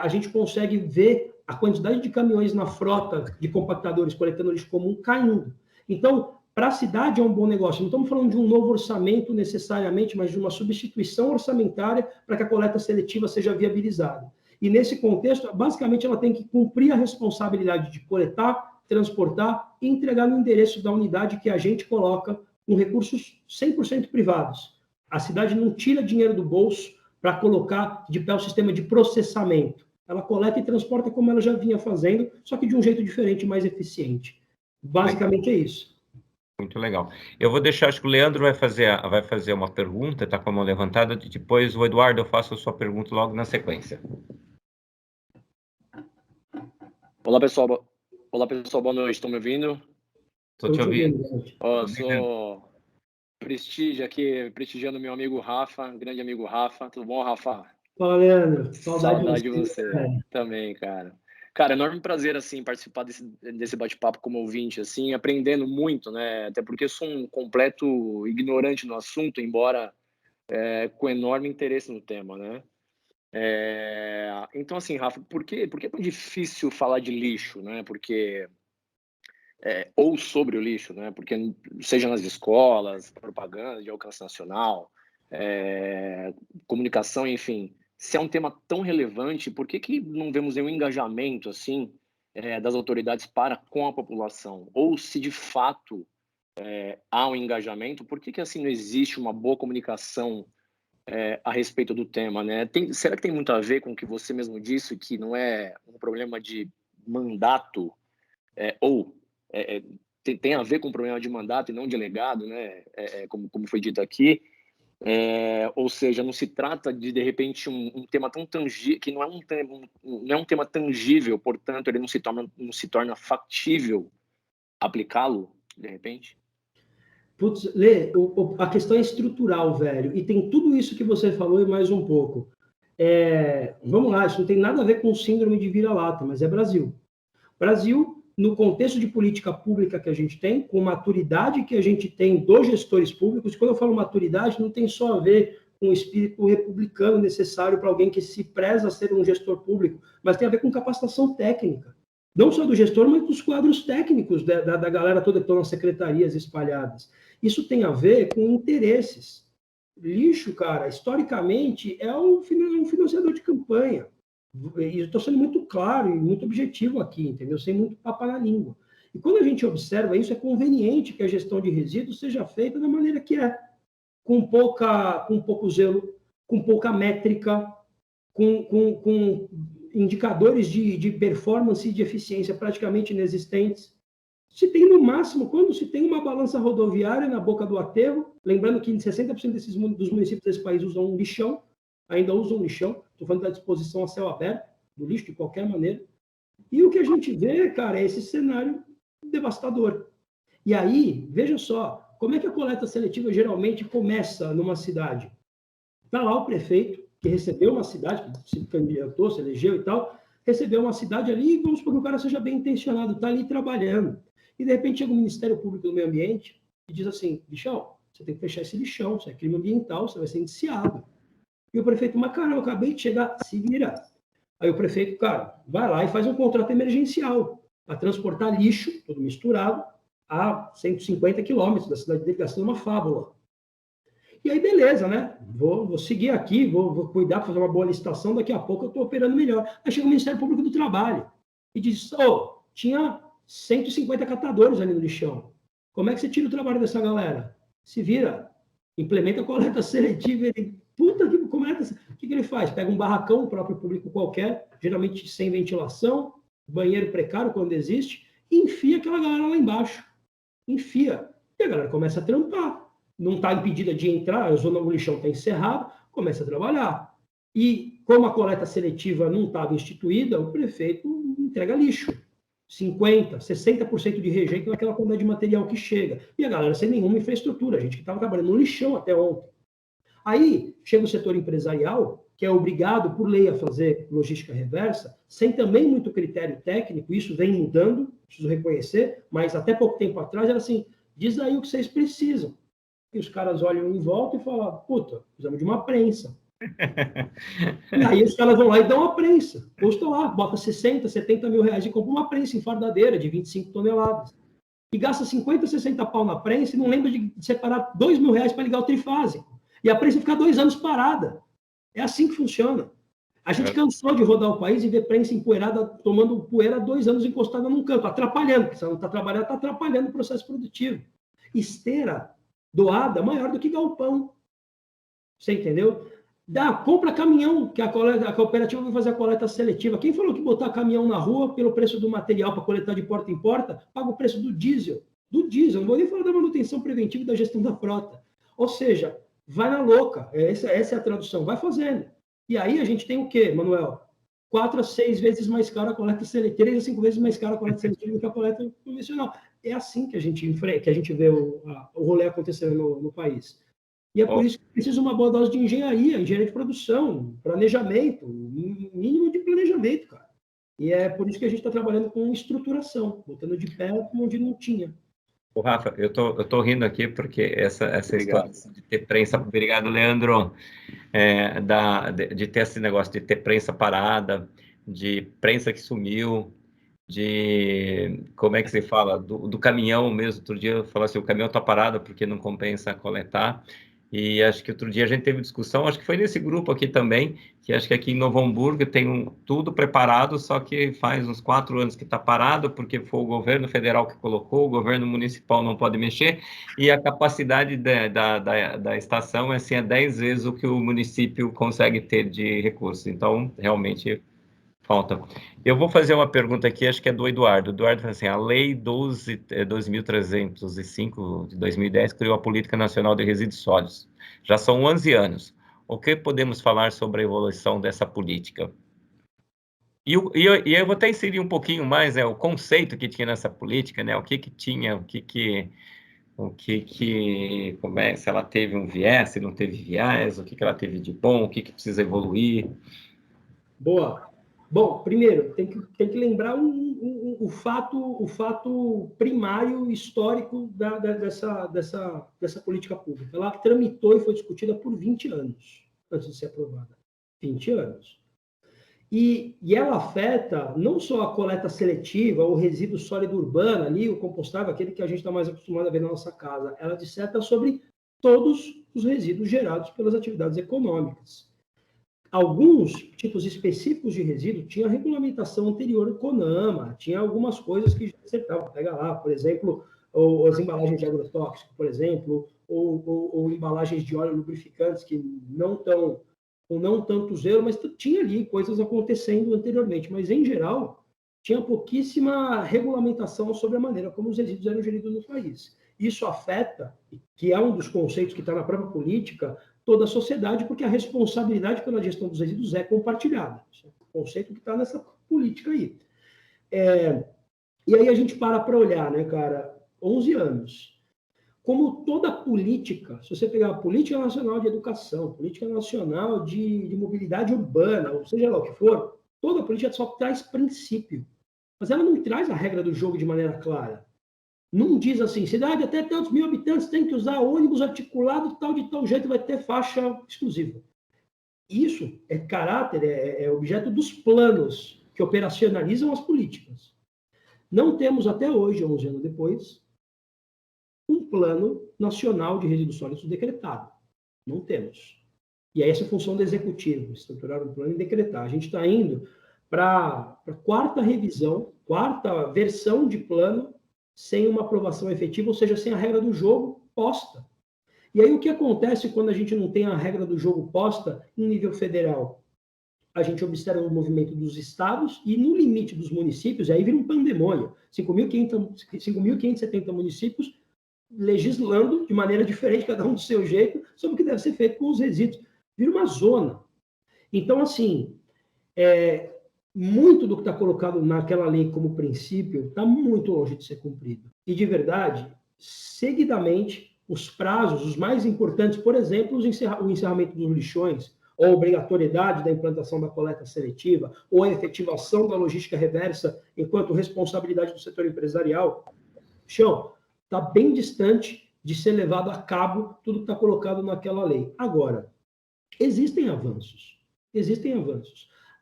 Speaker 3: a gente consegue ver a quantidade de caminhões na frota de compactadores coletando lixo comum caindo. Então, para a cidade é um bom negócio. Não estamos falando de um novo orçamento necessariamente, mas de uma substituição orçamentária para que a coleta seletiva seja viabilizada. E nesse contexto, basicamente, ela tem que cumprir a responsabilidade de coletar, transportar e entregar no endereço da unidade que a gente coloca com recursos 100% privados. A cidade não tira dinheiro do bolso para colocar de pé o sistema de processamento. Ela coleta e transporta como ela já vinha fazendo, só que de um jeito diferente e mais eficiente. Basicamente é isso.
Speaker 1: Muito legal. Eu vou deixar, acho que o Leandro vai fazer uma pergunta, está com a mão levantada, depois o Eduardo, eu faço a sua pergunta logo na sequência.
Speaker 6: Olá, pessoal, boa noite, estão me ouvindo?
Speaker 1: Estou te ouvindo.
Speaker 6: Sou Prestígio aqui, prestigiando meu amigo Rafa, grande amigo Rafa. Tudo bom, Rafa?
Speaker 3: Fala, Leandro. Saudade
Speaker 6: de você. Também, cara. Cara, enorme prazer, assim, participar desse bate-papo como ouvinte, assim, aprendendo muito, né? Até porque eu sou um completo ignorante no assunto, embora com enorme interesse no tema, né? Então, assim, Rafa, por que é tão difícil falar de lixo, né? Ou sobre o lixo, né? Porque seja nas escolas, propaganda de alcance nacional, comunicação, enfim, se é um tema tão relevante, por que não vemos nenhum engajamento assim das autoridades para com a população? Ou se de fato há um engajamento, por que assim não existe uma boa comunicação a respeito do tema, né? Será que tem muito a ver com o que você mesmo disse, que não é um problema de mandato tem a ver com o problema de mandato e não de legado, né? Como foi dito aqui, ou seja, não se trata de repente um tema tão tangível, que não é um tema tangível, portanto ele não se torna factível aplicá-lo, de repente?
Speaker 3: Putz, Lê, a questão é estrutural, velho, e tem tudo isso que você falou e mais um pouco. Vamos lá, isso não tem nada a ver com síndrome de vira-lata, mas é Brasil. Brasil, no contexto de política pública que a gente tem, com maturidade que a gente tem dos gestores públicos, e quando eu falo maturidade, não tem só a ver com o espírito republicano necessário para alguém que se preza a ser um gestor público, mas tem a ver com capacitação técnica. Não só do gestor, mas dos quadros técnicos da galera toda que estão nas secretarias espalhadas. Isso tem a ver com interesses. Lixo, cara, historicamente, é um financiador de campanha. E estou sendo muito claro e muito objetivo aqui, entendeu? Sem muito papo na língua. E quando a gente observa isso, é conveniente que a gestão de resíduos seja feita da maneira que é. Com pouco zelo, com pouca métrica, com indicadores de performance e de eficiência praticamente inexistentes. Se tem no máximo, quando se tem uma balança rodoviária na boca do aterro, lembrando que 60% dos municípios desse país usam um lixão, ainda usam lixão, estou falando da disposição a céu aberto, do lixo de qualquer maneira, e o que a gente vê, cara, é esse cenário devastador. E aí, veja só, como é que a coleta seletiva geralmente começa numa cidade? Está lá o prefeito, que recebeu uma cidade, que se candidatou, se elegeu e tal, recebeu uma cidade ali, e vamos supor que o cara seja bem intencionado, está ali trabalhando. E, de repente, chega o Ministério Público do Meio Ambiente e diz assim, lixão, você tem que fechar esse lixão, isso é crime ambiental, você vai ser indiciado. E o prefeito, mas caramba, eu acabei de chegar, se vira. Aí o prefeito, cara, vai lá e faz um contrato emergencial para transportar lixo, todo misturado, a 150 quilômetros da cidade dele, gastando uma fábula. E aí, beleza, né? Vou seguir aqui, vou cuidar, fazer uma boa licitação, daqui a pouco eu estou operando melhor. Aí chega o Ministério Público do Trabalho e diz, tinha 150 catadores ali no lixão. Como é que você tira o trabalho dessa galera? Se vira, implementa a coleta seletiva, ele, puta que coleta. O que ele faz? Pega um barracão, o próprio público qualquer, geralmente sem ventilação, banheiro precário quando existe, e enfia aquela galera lá embaixo. Enfia. E a galera começa a trampar. Não está impedida de entrar, a zona do lixão está encerrada, começa a trabalhar. E como a coleta seletiva não estava instituída, o prefeito entrega lixo. 50%, 60% de rejeito naquela quantidade de material que chega. E a galera sem nenhuma infraestrutura, a gente que estava trabalhando no lixão até ontem. Aí chega o setor empresarial, que é obrigado por lei a fazer logística reversa, sem também muito critério técnico, isso vem mudando, preciso reconhecer, mas até pouco tempo atrás era assim, diz aí o que vocês precisam. E os caras olham em volta e falam, puta, precisamos de uma prensa. E aí os caras vão lá e dão uma prensa. Custa lá, bota 60, 70 mil reais e compra uma prensa enfardadeira de 25 toneladas. E gasta 50, 60 pau na prensa e não lembra de separar 2 mil reais para ligar o trifásico. E a prensa fica 2 anos parada. É assim que funciona. A gente cansou de rodar o país e ver prensa empoeirada, tomando poeira 2 anos encostada num canto, atrapalhando, porque se ela não está trabalhando, está atrapalhando o processo produtivo. Esteira doada maior do que galpão. Você entendeu? Compra caminhão, que a cooperativa vai fazer a coleta seletiva. Quem falou que botar caminhão na rua pelo preço do material para coletar de porta em porta, paga o preço do diesel. Do diesel, não vou nem falar da manutenção preventiva e da gestão da frota. Ou seja, vai na louca. Essa é a tradução. Vai fazendo. E aí a gente tem o quê, Manuel? 4 a 6 vezes mais caro a coleta seletiva, 3 a 5 vezes mais caro a coleta seletiva do que a coleta convencional. É assim que a gente vê o rolê acontecendo no país. E é por isso que precisa uma boa dose de engenharia de produção, planejamento, mínimo de planejamento, cara. E é por isso que a gente está trabalhando com estruturação, botando de pé onde não tinha.
Speaker 1: Ô, Rafa, eu tô rindo aqui porque essa história de ter prensa... Obrigado, Leandro. De ter esse negócio de ter prensa parada, de prensa que sumiu, de... Como é que se fala? Do caminhão mesmo. Outro dia eu falei assim, o caminhão está parado porque não compensa coletar. E acho que outro dia a gente teve discussão, acho que foi nesse grupo aqui também, que acho que aqui em Novo Hamburgo tem tudo preparado, só que faz uns 4 anos que está parado, porque foi o governo federal que colocou, o governo municipal não pode mexer, e a capacidade da estação assim, é 10 vezes o que o município consegue ter de recursos. Então, realmente, falta. Eu vou fazer uma pergunta aqui, acho que é do Eduardo. O Eduardo fala assim, a Lei 12.305 de 2010 criou a Política Nacional de Resíduos Sólidos. Já são 11 anos. O que podemos falar sobre a evolução dessa política? E eu vou até inserir um pouquinho mais, o conceito que tinha nessa política, né? O que tinha, se ela teve um viés, se não teve viés, o que ela teve de bom, o que precisa evoluir.
Speaker 3: Boa. Bom, primeiro, tem que lembrar o fato primário histórico dessa política pública. Ela tramitou e foi discutida por 20 anos antes de ser aprovada. 20 anos. E ela afeta não só a coleta seletiva, o resíduo sólido urbano ali, o compostável, aquele que a gente está mais acostumado a ver na nossa casa. Ela disserta sobre todos os resíduos gerados pelas atividades econômicas. Alguns tipos específicos de resíduo tinham regulamentação anterior do CONAMA, tinha algumas coisas que já acertavam. Pega lá, por exemplo, as embalagens de agrotóxico, por exemplo, ou embalagens de óleo lubrificantes que não estão com não tanto zelo, mas tinha ali coisas acontecendo anteriormente. Mas, em geral, tinha pouquíssima regulamentação sobre a maneira como os resíduos eram geridos no país. Isso afeta, que é um dos conceitos que está na própria política, toda a sociedade, porque a responsabilidade pela gestão dos resíduos é compartilhada. Esse é o conceito que está nessa política aí. E aí a gente para olhar, né, cara? 11 anos. Como toda política, se você pegar a Política Nacional de Educação, Política Nacional de Mobilidade Urbana, ou seja lá o que for, toda política só traz princípio. Mas ela não traz a regra do jogo de maneira clara. Não diz assim, cidade até tantos mil habitantes tem que usar ônibus articulado tal de tal jeito, vai ter faixa exclusiva. Isso é caráter, é objeto dos planos que operacionalizam as políticas. Não temos até hoje, 11 anos depois, um plano nacional de resíduos sólidos decretado. Não temos. E aí essa é a função do executivo, estruturar um plano e decretar. A gente está indo para a quarta revisão, quarta versão de plano, sem uma aprovação efetiva, ou seja, sem a regra do jogo posta. E aí o que acontece quando a gente não tem a regra do jogo posta em nível federal? A gente observa o movimento dos estados e no limite dos municípios, aí vira um pandemônio. 5.570 municípios legislando de maneira diferente, cada um do seu jeito, sobre o que deve ser feito com os resíduos. Vira uma zona. Então, assim, muito do que está colocado naquela lei como princípio está muito longe de ser cumprido. E, de verdade, seguidamente, os prazos, os mais importantes, por exemplo, o encerramento dos lixões, ou a obrigatoriedade da implantação da coleta seletiva, ou a efetivação da logística reversa enquanto responsabilidade do setor empresarial, está bem distante de ser levado a cabo tudo que está colocado naquela lei. Agora, existem avanços.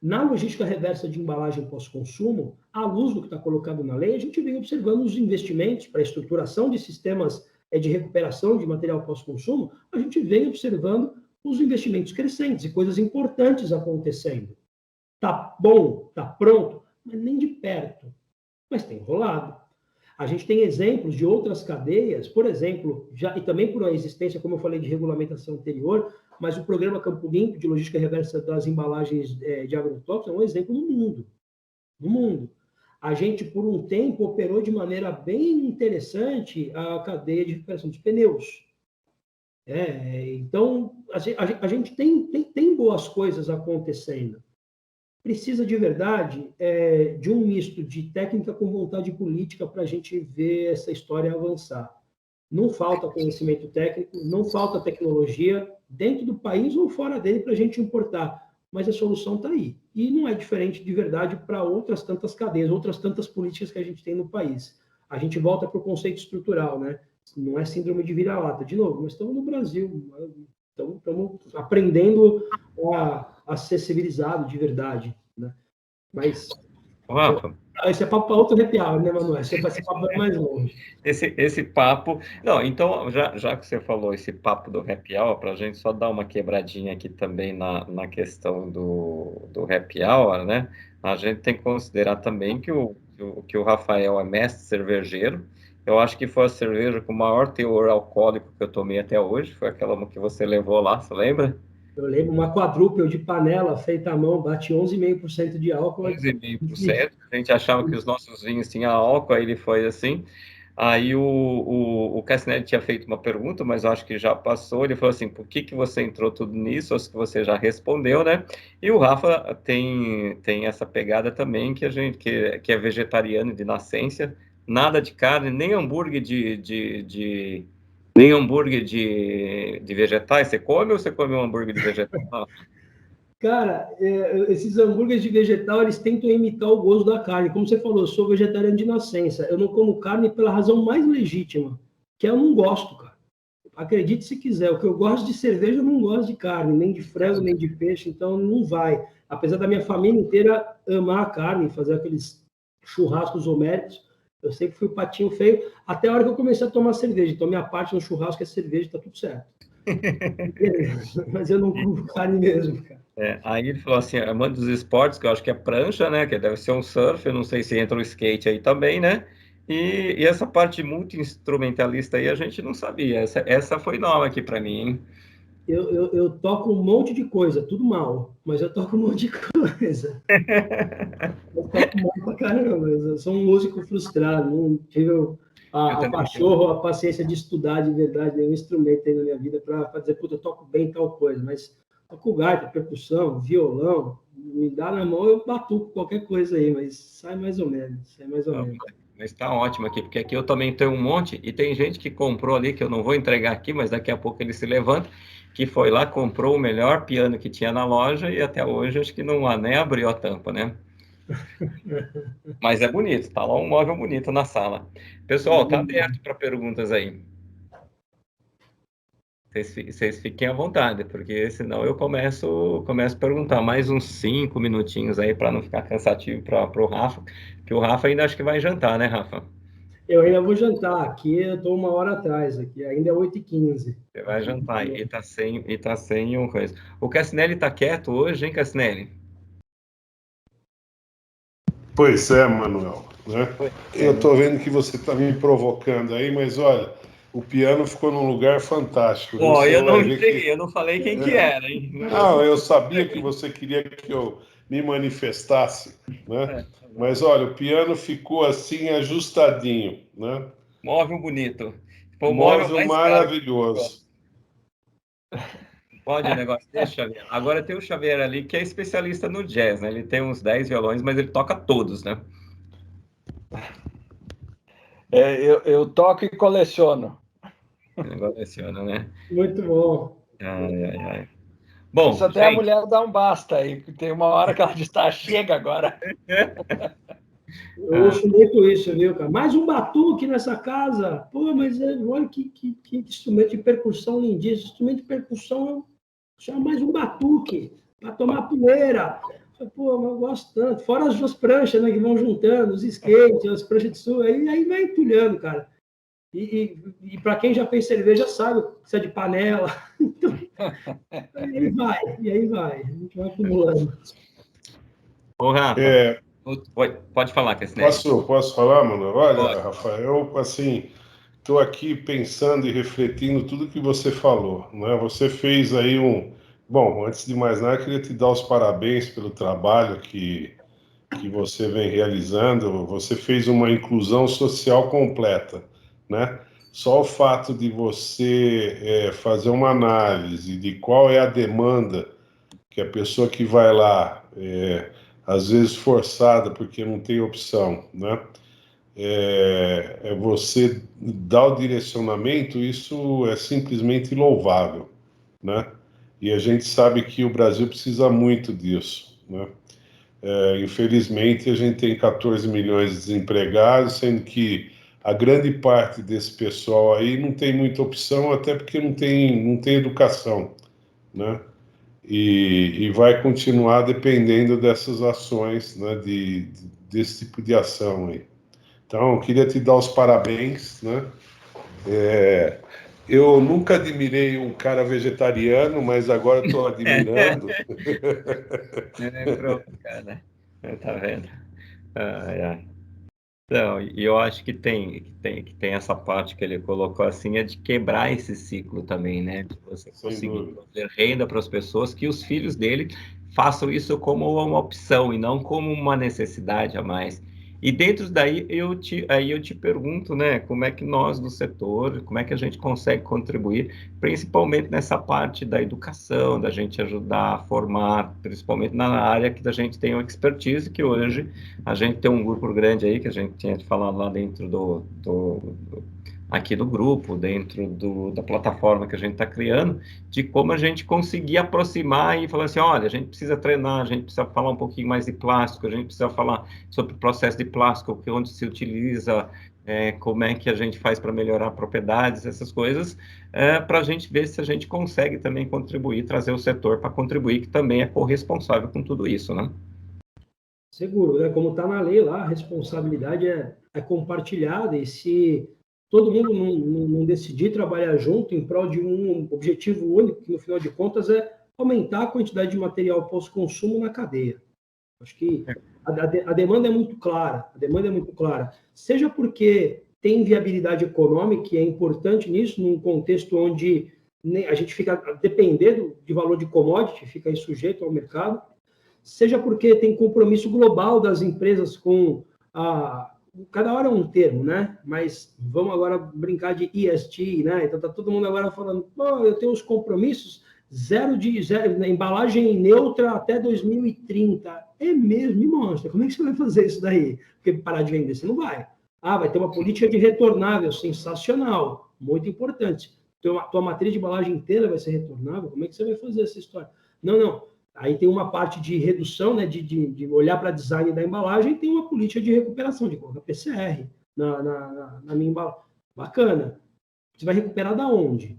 Speaker 3: Na logística reversa de embalagem pós-consumo, à luz do que está colocado na lei, a gente vem observando os investimentos para a estruturação de sistemas de recuperação de material pós-consumo, a gente vem observando os investimentos crescentes e coisas importantes acontecendo. Está bom, está pronto, mas nem de perto. Mas tem rolado. A gente tem exemplos de outras cadeias, por exemplo, e também por uma existência, como eu falei, de regulamentação anterior, mas o programa Campo Limpo de logística reversa das embalagens de agrotóxicos é um exemplo no mundo. No mundo. A gente, por um tempo, operou de maneira bem interessante a cadeia de recuperação dos pneus. Então, a gente tem boas coisas acontecendo. Precisa de verdade de um misto de técnica com vontade política para a gente ver essa história avançar. Não falta conhecimento técnico, não falta tecnologia dentro do país ou fora dele para a gente importar, mas a solução está aí. E não é diferente de verdade para outras tantas cadeias, outras tantas políticas que a gente tem no país. A gente volta para o conceito estrutural, né? Não é síndrome de vira-lata. De novo, nós estamos no Brasil, estamos aprendendo a ser civilizado de verdade, né? Mas
Speaker 1: Rafa,
Speaker 3: esse é papo para outro arrepiado, né, Manuel? Esse vai ser papo mais longe.
Speaker 1: Esse papo... Não, então, já que você falou esse papo do happy hour, para a gente só dar uma quebradinha aqui também na questão do happy hour, né? A gente tem que considerar também que o Rafael é mestre cervejeiro. Eu acho que foi a cerveja com o maior teor alcoólico que eu tomei até hoje. Foi aquela que você levou lá, você lembra?
Speaker 3: Eu lembro, uma quadrúpel de panela feita à mão, bate 11,5% de álcool.
Speaker 1: 11,5%. A gente achava que os nossos vinhos tinham álcool, aí ele foi assim. Aí o Cassinelli tinha feito uma pergunta, mas eu acho que já passou. Ele falou assim: por que que você entrou tudo nisso? Acho que você já respondeu, né? E o Rafa tem essa pegada também que a gente que é vegetariano de nascença, nada de carne, nem hambúrguer nem hambúrguer de vegetais. Você come ou você come um hambúrguer de vegetal?
Speaker 3: Cara, esses hambúrgueres de vegetal, eles tentam imitar o gosto da carne. Como você falou, eu sou vegetariano de nascença. Eu não como carne pela razão mais legítima, que eu não gosto, cara. Acredite se quiser, o que eu gosto de cerveja, eu não gosto de carne, nem de frango, nem de peixe, então não vai. Apesar da minha família inteira amar a carne, fazer aqueles churrascos homéricos, eu sempre fui o patinho feio, até a hora que eu comecei a tomar cerveja. Então, minha parte no churrasco é cerveja, tá tudo certo. Mas eu não como carne mesmo, cara.
Speaker 1: Aí ele falou assim, amante dos esportes, que eu acho que é prancha, né? Que deve ser um surf, eu não sei se entra o skate aí também, né? E essa parte multi-instrumentalista aí a gente não sabia. Essa foi nova aqui para mim, hein?
Speaker 3: Eu toco um monte de coisa, tudo mal, mas eu toco um monte de coisa. Eu toco mal pra caramba, eu sou um músico frustrado, não tive a pachorra, a paciência de estudar de verdade nenhum instrumento aí na minha vida para dizer, puta, eu toco bem tal coisa, mas toco gaita, percussão, violão, me dá na mão, eu batuco qualquer coisa aí, mas sai mais ou menos, sai mais ou menos.
Speaker 1: Mas está ótimo aqui, porque aqui eu também tenho um monte, e tem gente que comprou ali, que eu não vou entregar aqui, mas daqui a pouco ele se levanta, que foi lá, comprou o melhor piano que tinha na loja, e até hoje acho que não nem abriu a tampa, né? Mas é bonito, tá lá um móvel bonito na sala. Pessoal, tá aberto para perguntas aí. Vocês fiquem à vontade, porque senão eu começo a perguntar mais uns 5 minutinhos aí para não ficar cansativo para o Rafa, que o Rafa ainda acho que vai jantar, né, Rafa?
Speaker 3: Eu ainda vou jantar, aqui eu estou 1 hora atrás, aqui ainda é 8h15.
Speaker 1: Você vai jantar e tá sem um coisa. O Cassinelli tá quieto hoje, hein, Cassinelli?
Speaker 2: Pois é, Manuel, né? Eu estou vendo que você está me provocando aí, mas olha, o piano ficou num lugar fantástico.
Speaker 1: Ó, eu não falei quem que era, hein?
Speaker 2: Não, eu sabia que você queria que eu me manifestasse, né? Mas olha, o piano ficou assim ajustadinho, né?
Speaker 1: Móvel bonito. Foi o
Speaker 2: Móvel
Speaker 1: mais
Speaker 2: maravilhoso.
Speaker 1: Pode o negócio desse, Xavier. Agora tem o Xavier ali que é especialista no jazz, né? Ele tem uns 10 violões, mas ele toca todos, né?
Speaker 4: Eu toco e coleciono.
Speaker 1: Negócio desse ano, né?
Speaker 3: Muito bom.
Speaker 1: Ai. Bom,
Speaker 4: isso até gente... a mulher dá um basta aí, porque tem uma hora que ela diz, tá, chega agora.
Speaker 3: Eu ouço muito isso, viu, cara? Mais um batuque nessa casa. Pô, mas olha que instrumento de percussão lindíssimo. Instrumento de percussão, chama mais um batuque para tomar poeira. Pô, mas eu gosto tanto. Fora as duas pranchas, né, que vão juntando, os skates, as pranchas de sul, aí vai entulhando, cara. E para quem já fez cerveja sabe que precisa de panela. Então, e aí vai. A gente vai acumulando.
Speaker 1: Ô, Rafa, pode falar, Cassinelli.
Speaker 2: Posso falar, mano? Olha,
Speaker 1: pode.
Speaker 2: Rafael, assim, estou aqui pensando e refletindo tudo que você falou, né? Você fez aí Bom, antes de mais nada, eu queria te dar os parabéns pelo trabalho que você vem realizando. Você fez uma inclusão social completa, né? Só o fato de você fazer uma análise de qual é a demanda que a pessoa que vai lá, às vezes forçada porque não tem opção, né? Você dar o direcionamento, isso é simplesmente louvável, né? E a gente sabe que o Brasil precisa muito disso, né? Infelizmente, a gente tem 14 milhões de desempregados, sendo que a grande parte desse pessoal aí não tem muita opção, até porque não tem educação, né? E vai continuar dependendo dessas ações, né? Desse tipo de ação aí. Então, eu queria te dar os parabéns, né? Eu nunca admirei um cara vegetariano, mas agora estou admirando.
Speaker 1: Pronto, cara. Tá vendo? Ai. Então, e eu acho que tem essa parte que ele colocou assim, é de quebrar esse ciclo também, né? De você conseguir trazer renda para as pessoas, que os filhos dele façam isso como uma opção e não como uma necessidade a mais. E dentro daí, aí eu te pergunto, né, como é que nós do setor, como é que a gente consegue contribuir, principalmente nessa parte da educação, da gente ajudar a formar, principalmente na área que a gente tem uma expertise, que hoje a gente tem um grupo grande aí, que a gente tinha falado lá dentro aqui do grupo, dentro da plataforma que a gente está criando, de como a gente conseguir aproximar e falar assim, olha, a gente precisa treinar, a gente precisa falar um pouquinho mais de plástico, a gente precisa falar sobre o processo de plástico, onde se utiliza, como é que a gente faz para melhorar propriedades, essas coisas, para a gente ver se a gente consegue também contribuir, trazer o setor para contribuir, que também é corresponsável com tudo isso, né?
Speaker 3: Seguro, né? Como está na lei lá, a responsabilidade é compartilhada, e se todo mundo não decidir trabalhar junto em prol de um objetivo único, que no final de contas é aumentar a quantidade de material pós-consumo na cadeia. Acho que a demanda é muito clara, seja porque tem viabilidade econômica, e é importante nisso, num contexto onde a gente fica dependendo de valor de commodity, fica aí sujeito ao mercado, seja porque tem compromisso global das empresas com cada hora é um termo, né? Mas vamos agora brincar de ESG, né? Então tá todo mundo agora falando, pô, eu tenho os compromissos zero, na embalagem neutra até 2030. É mesmo, me mostra, como é que você vai fazer isso daí? Porque parar de vender, você não vai. Vai ter uma política de retornável, sensacional, muito importante. Tua matriz de embalagem inteira vai ser retornável, como é que você vai fazer essa história? Não. Aí tem uma parte de redução, né, de olhar para design da embalagem, e tem uma política de recuperação, de colocar PCR na minha embalagem. Bacana. Você vai recuperar da onde?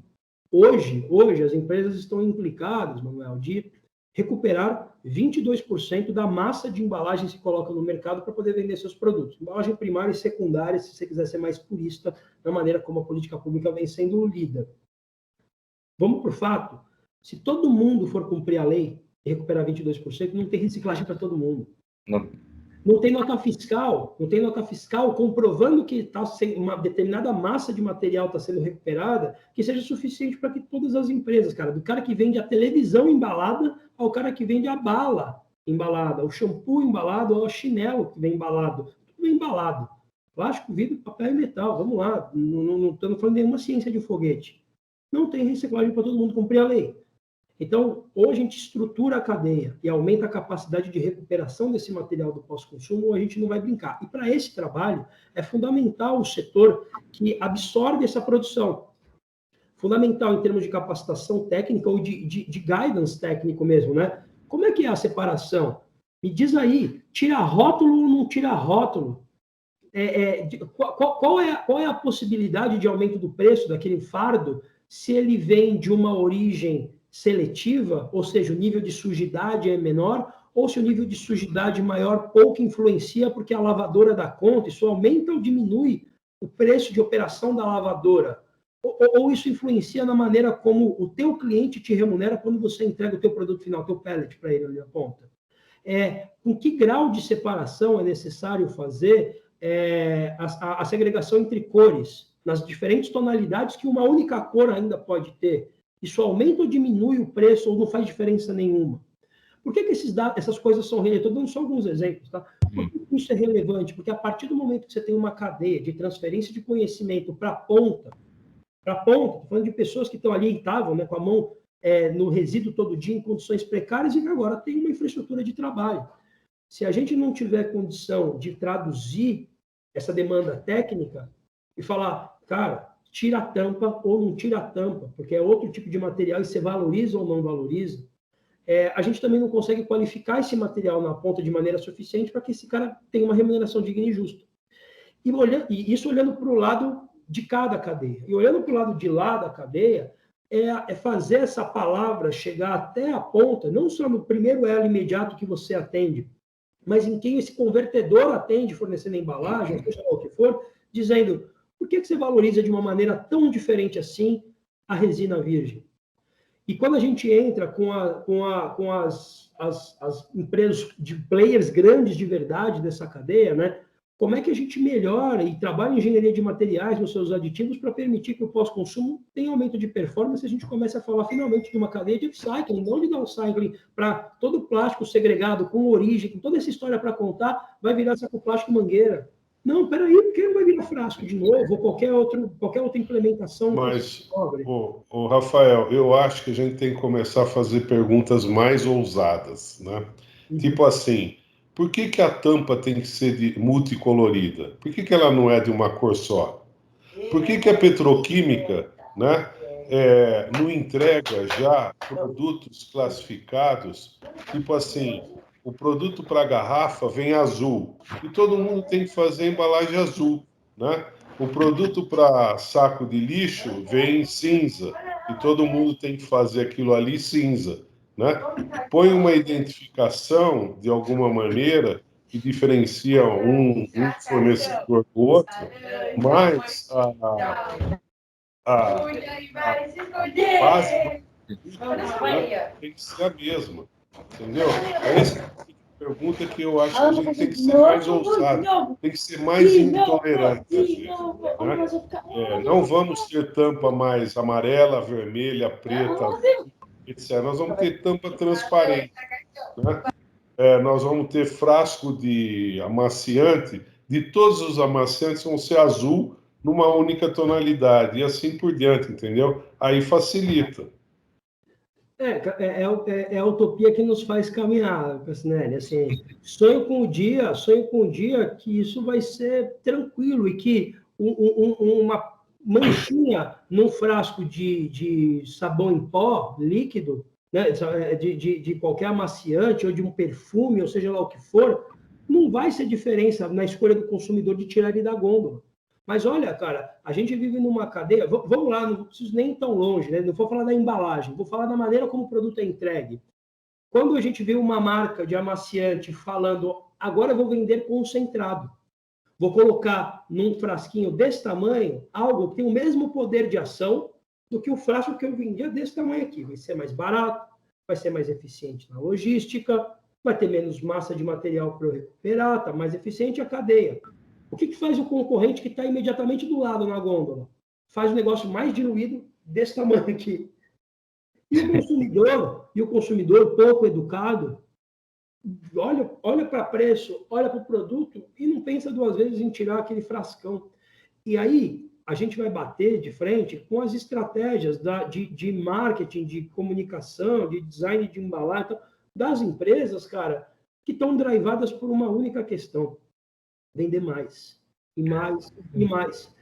Speaker 3: Hoje as empresas estão implicadas, Manuel, de recuperar 22% da massa de embalagens que colocam no mercado para poder vender seus produtos. Embalagem primária e secundária, se você quiser ser mais purista na maneira como a política pública vem sendo lida. Vamos por fato. Se todo mundo for cumprir a lei e recuperar 22%, não tem reciclagem para todo mundo. Não tem nota fiscal comprovando que uma determinada massa de material está sendo recuperada, que seja suficiente para que todas as empresas, cara, do cara que vende a televisão embalada ao cara que vende a bala embalada, o shampoo embalado ao chinelo que vem embalado, tudo vem embalado. Plástico, vidro, papel e metal, vamos lá, não estamos falando de nenhuma ciência de foguete. Não tem reciclagem para todo mundo cumprir a lei. Então, ou a gente estrutura a cadeia e aumenta a capacidade de recuperação desse material do pós-consumo, ou a gente não vai brincar. E para esse trabalho, é fundamental o setor que absorve essa produção. Fundamental em termos de capacitação técnica ou de guidance técnico mesmo, né? Como é que é a separação? Me diz aí, tira rótulo ou não tira rótulo? Qual é a possibilidade de aumento do preço daquele fardo se ele vem de uma origem seletiva, ou seja, o nível de sujidade é menor, ou se o nível de sujidade maior pouco influencia porque a lavadora dá conta, isso aumenta ou diminui o preço de operação da lavadora, ou isso influencia na maneira como o teu cliente te remunera quando você entrega o teu produto final, o teu pellet para ele ali na ponta. Com que grau de separação é necessário fazer a segregação entre cores, nas diferentes tonalidades que uma única cor ainda pode ter? Isso aumenta ou diminui o preço ou não faz diferença nenhuma? Por que essas coisas são relevantes? Estou dando só alguns exemplos, tá? Por que isso é relevante? Porque a partir do momento que você tem uma cadeia de transferência de conhecimento para a ponta, estou falando de pessoas que estão ali e estavam, né, com a mão no resíduo todo dia, em condições precárias, e que agora tem uma infraestrutura de trabalho. Se a gente não tiver condição de traduzir essa demanda técnica e falar, cara, tira a tampa ou não tira a tampa, porque é outro tipo de material e você valoriza ou não valoriza, a gente também não consegue qualificar esse material na ponta de maneira suficiente para que esse cara tenha uma remuneração digna e justa. E isso olhando para o lado de cada cadeia. E olhando para o lado de lá da cadeia, é fazer essa palavra chegar até a ponta, não só no primeiro elo imediato que você atende, mas em quem esse convertedor atende, fornecendo a embalagem, seja lá o que for, dizendo, por que você valoriza de uma maneira tão diferente assim a resina virgem? E quando a gente entra com as empresas de players grandes de verdade dessa cadeia, né? como é que a gente melhora e trabalha em engenharia de materiais nos seus aditivos para permitir que o pós-consumo tenha aumento de performance e a gente comece a falar finalmente de uma cadeia de upcycling, não de downcycling, para todo o plástico segregado, com origem, com toda essa história para contar, vai virar saco plástico mangueira. Não, peraí, porque não vai virar frasco de novo, ou qualquer outra implementação.
Speaker 2: Mas, o Rafael, eu acho que a gente tem que começar a fazer perguntas mais ousadas, né? Tipo assim, por que que a tampa tem que ser multicolorida? Por que que ela não é de uma cor só? Por que que a petroquímica, né, não entrega já produtos classificados, tipo assim, o produto para garrafa vem azul, e todo mundo tem que fazer embalagem azul, né? O produto para saco de lixo vem cinza, e todo mundo tem que fazer aquilo ali cinza, né? Põe uma identificação, de alguma maneira, que diferencia um fornecedor do outro, mas a base tem que ser a mesma, entendeu? Essa é a pergunta que eu acho que a gente tem que ser mais ousado, tem que ser mais intolerante às vezes, né? Não vamos ter tampa mais amarela, vermelha, preta, etc. Nós vamos ter tampa transparente, né? Nós vamos ter frasco de amaciante, de todos os amaciantes vão ser azul numa única tonalidade, e assim por diante, entendeu? Aí facilita.
Speaker 3: É a utopia que nos faz caminhar, Cassinelli. Assim, sonho com o dia que isso vai ser tranquilo e que uma manchinha num frasco de sabão em pó líquido, né, de qualquer amaciante ou de um perfume, ou seja lá o que for, não vai ser diferença na escolha do consumidor de tirar ele da gôndola. Mas olha, cara, a gente vive numa cadeia. Vamos lá, não preciso nem ir tão longe, né? Não vou falar da embalagem, vou falar da maneira como o produto é entregue. Quando a gente vê uma marca de amaciante falando, agora eu vou vender concentrado, vou colocar num frasquinho desse tamanho algo que tem o mesmo poder de ação do que o frasco que eu vendia desse tamanho aqui. Vai ser mais barato, vai ser mais eficiente na logística, vai ter menos massa de material para eu recuperar, está mais eficiente a cadeia. O que faz o concorrente que está imediatamente do lado na gôndola? Faz um negócio mais diluído desse tamanho aqui. E o consumidor pouco educado, olha para preço, olha para o produto e não pensa duas vezes em tirar aquele frascão. E aí a gente vai bater de frente com as estratégias de marketing, de comunicação, de design de embalagem, das empresas, cara, que estão drivadas por uma única questão: vender mais, e mais, e mais.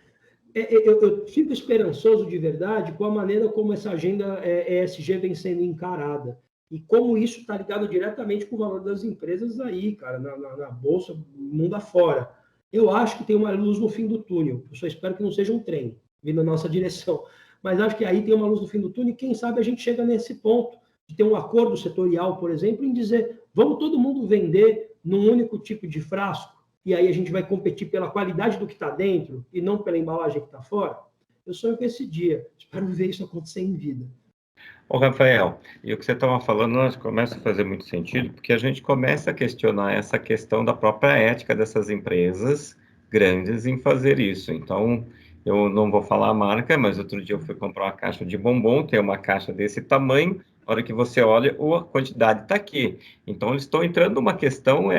Speaker 3: Eu fico esperançoso de verdade com a maneira como essa agenda ESG vem sendo encarada. E como isso está ligado diretamente com o valor das empresas aí, cara, na Bolsa, mundo afora. Eu acho que tem uma luz no fim do túnel. Eu só espero que não seja um trem vindo na nossa direção. Mas acho que aí tem uma luz no fim do túnel e quem sabe a gente chega nesse ponto de ter um acordo setorial, por exemplo, em dizer, vamos todo mundo vender num único tipo de frasco, e aí a gente vai competir pela qualidade do que está dentro e não pela embalagem que está fora. Eu sonho com esse dia. Espero ver isso acontecer em vida.
Speaker 1: Ô, Rafael, e o que você estava falando começa a fazer muito sentido, porque a gente começa a questionar essa questão da própria ética dessas empresas grandes em fazer isso. Então, eu não vou falar a marca, mas outro dia eu fui comprar uma caixa de bombom, tem uma caixa desse tamanho, a hora que você olha, a quantidade está aqui. Então, eles estão entrando numa questão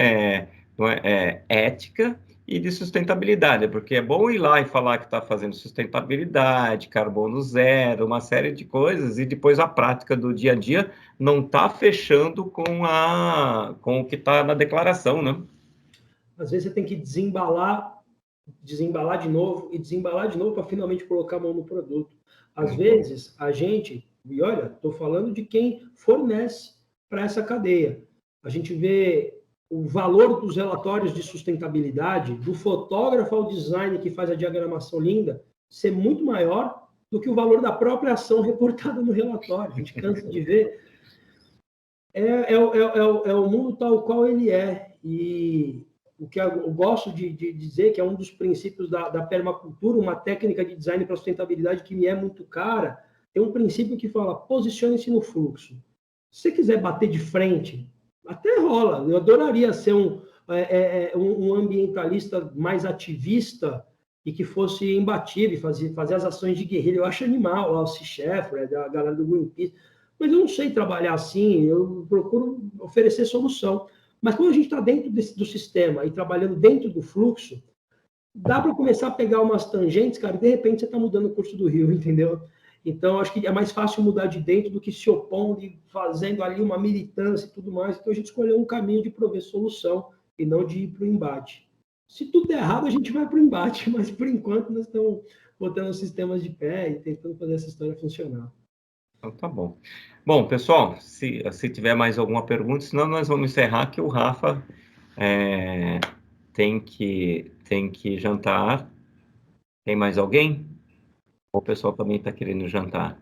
Speaker 1: ética e de sustentabilidade, porque é bom ir lá e falar que está fazendo sustentabilidade, carbono zero, uma série de coisas, e depois a prática do dia a dia não está fechando com o que está na declaração, né?
Speaker 3: Às vezes você tem que desembalar de novo e desembalar de novo para finalmente colocar a mão no produto. Às vezes, a gente, e olha, estou falando de quem fornece para essa cadeia. A gente vê o valor dos relatórios de sustentabilidade, do fotógrafo ao design que faz a diagramação linda, ser muito maior do que o valor da própria ação reportada no relatório. A gente cansa de ver. É o mundo tal qual ele é. E o que eu gosto de dizer que é um dos princípios da permacultura, uma técnica de design para sustentabilidade que me é muito cara, tem um princípio que fala: posicione-se no fluxo. Se você quiser bater de frente, até rola. Eu adoraria ser um ambientalista mais ativista e que fosse imbatível, fazer as ações de guerrilha. Eu acho animal, lá o Sea Shepherd, a galera do Greenpeace, mas eu não sei trabalhar assim, eu procuro oferecer solução. Mas quando a gente está dentro do sistema e trabalhando dentro do fluxo, dá para começar a pegar umas tangentes, cara, e de repente você está mudando o curso do rio, entendeu? Então, acho que é mais fácil mudar de dentro do que se opondo e fazendo ali uma militância e tudo mais. Então, a gente escolheu um caminho de prover solução e não de ir para o embate. Se tudo der errado, a gente vai para o embate, mas por enquanto nós estamos botando os sistemas de pé e tentando fazer essa história funcionar.
Speaker 1: Então, tá bom. Bom, pessoal, se tiver mais alguma pergunta, senão nós vamos encerrar, que o Rafa tem que jantar. Tem mais alguém? Ou o pessoal também está querendo jantar?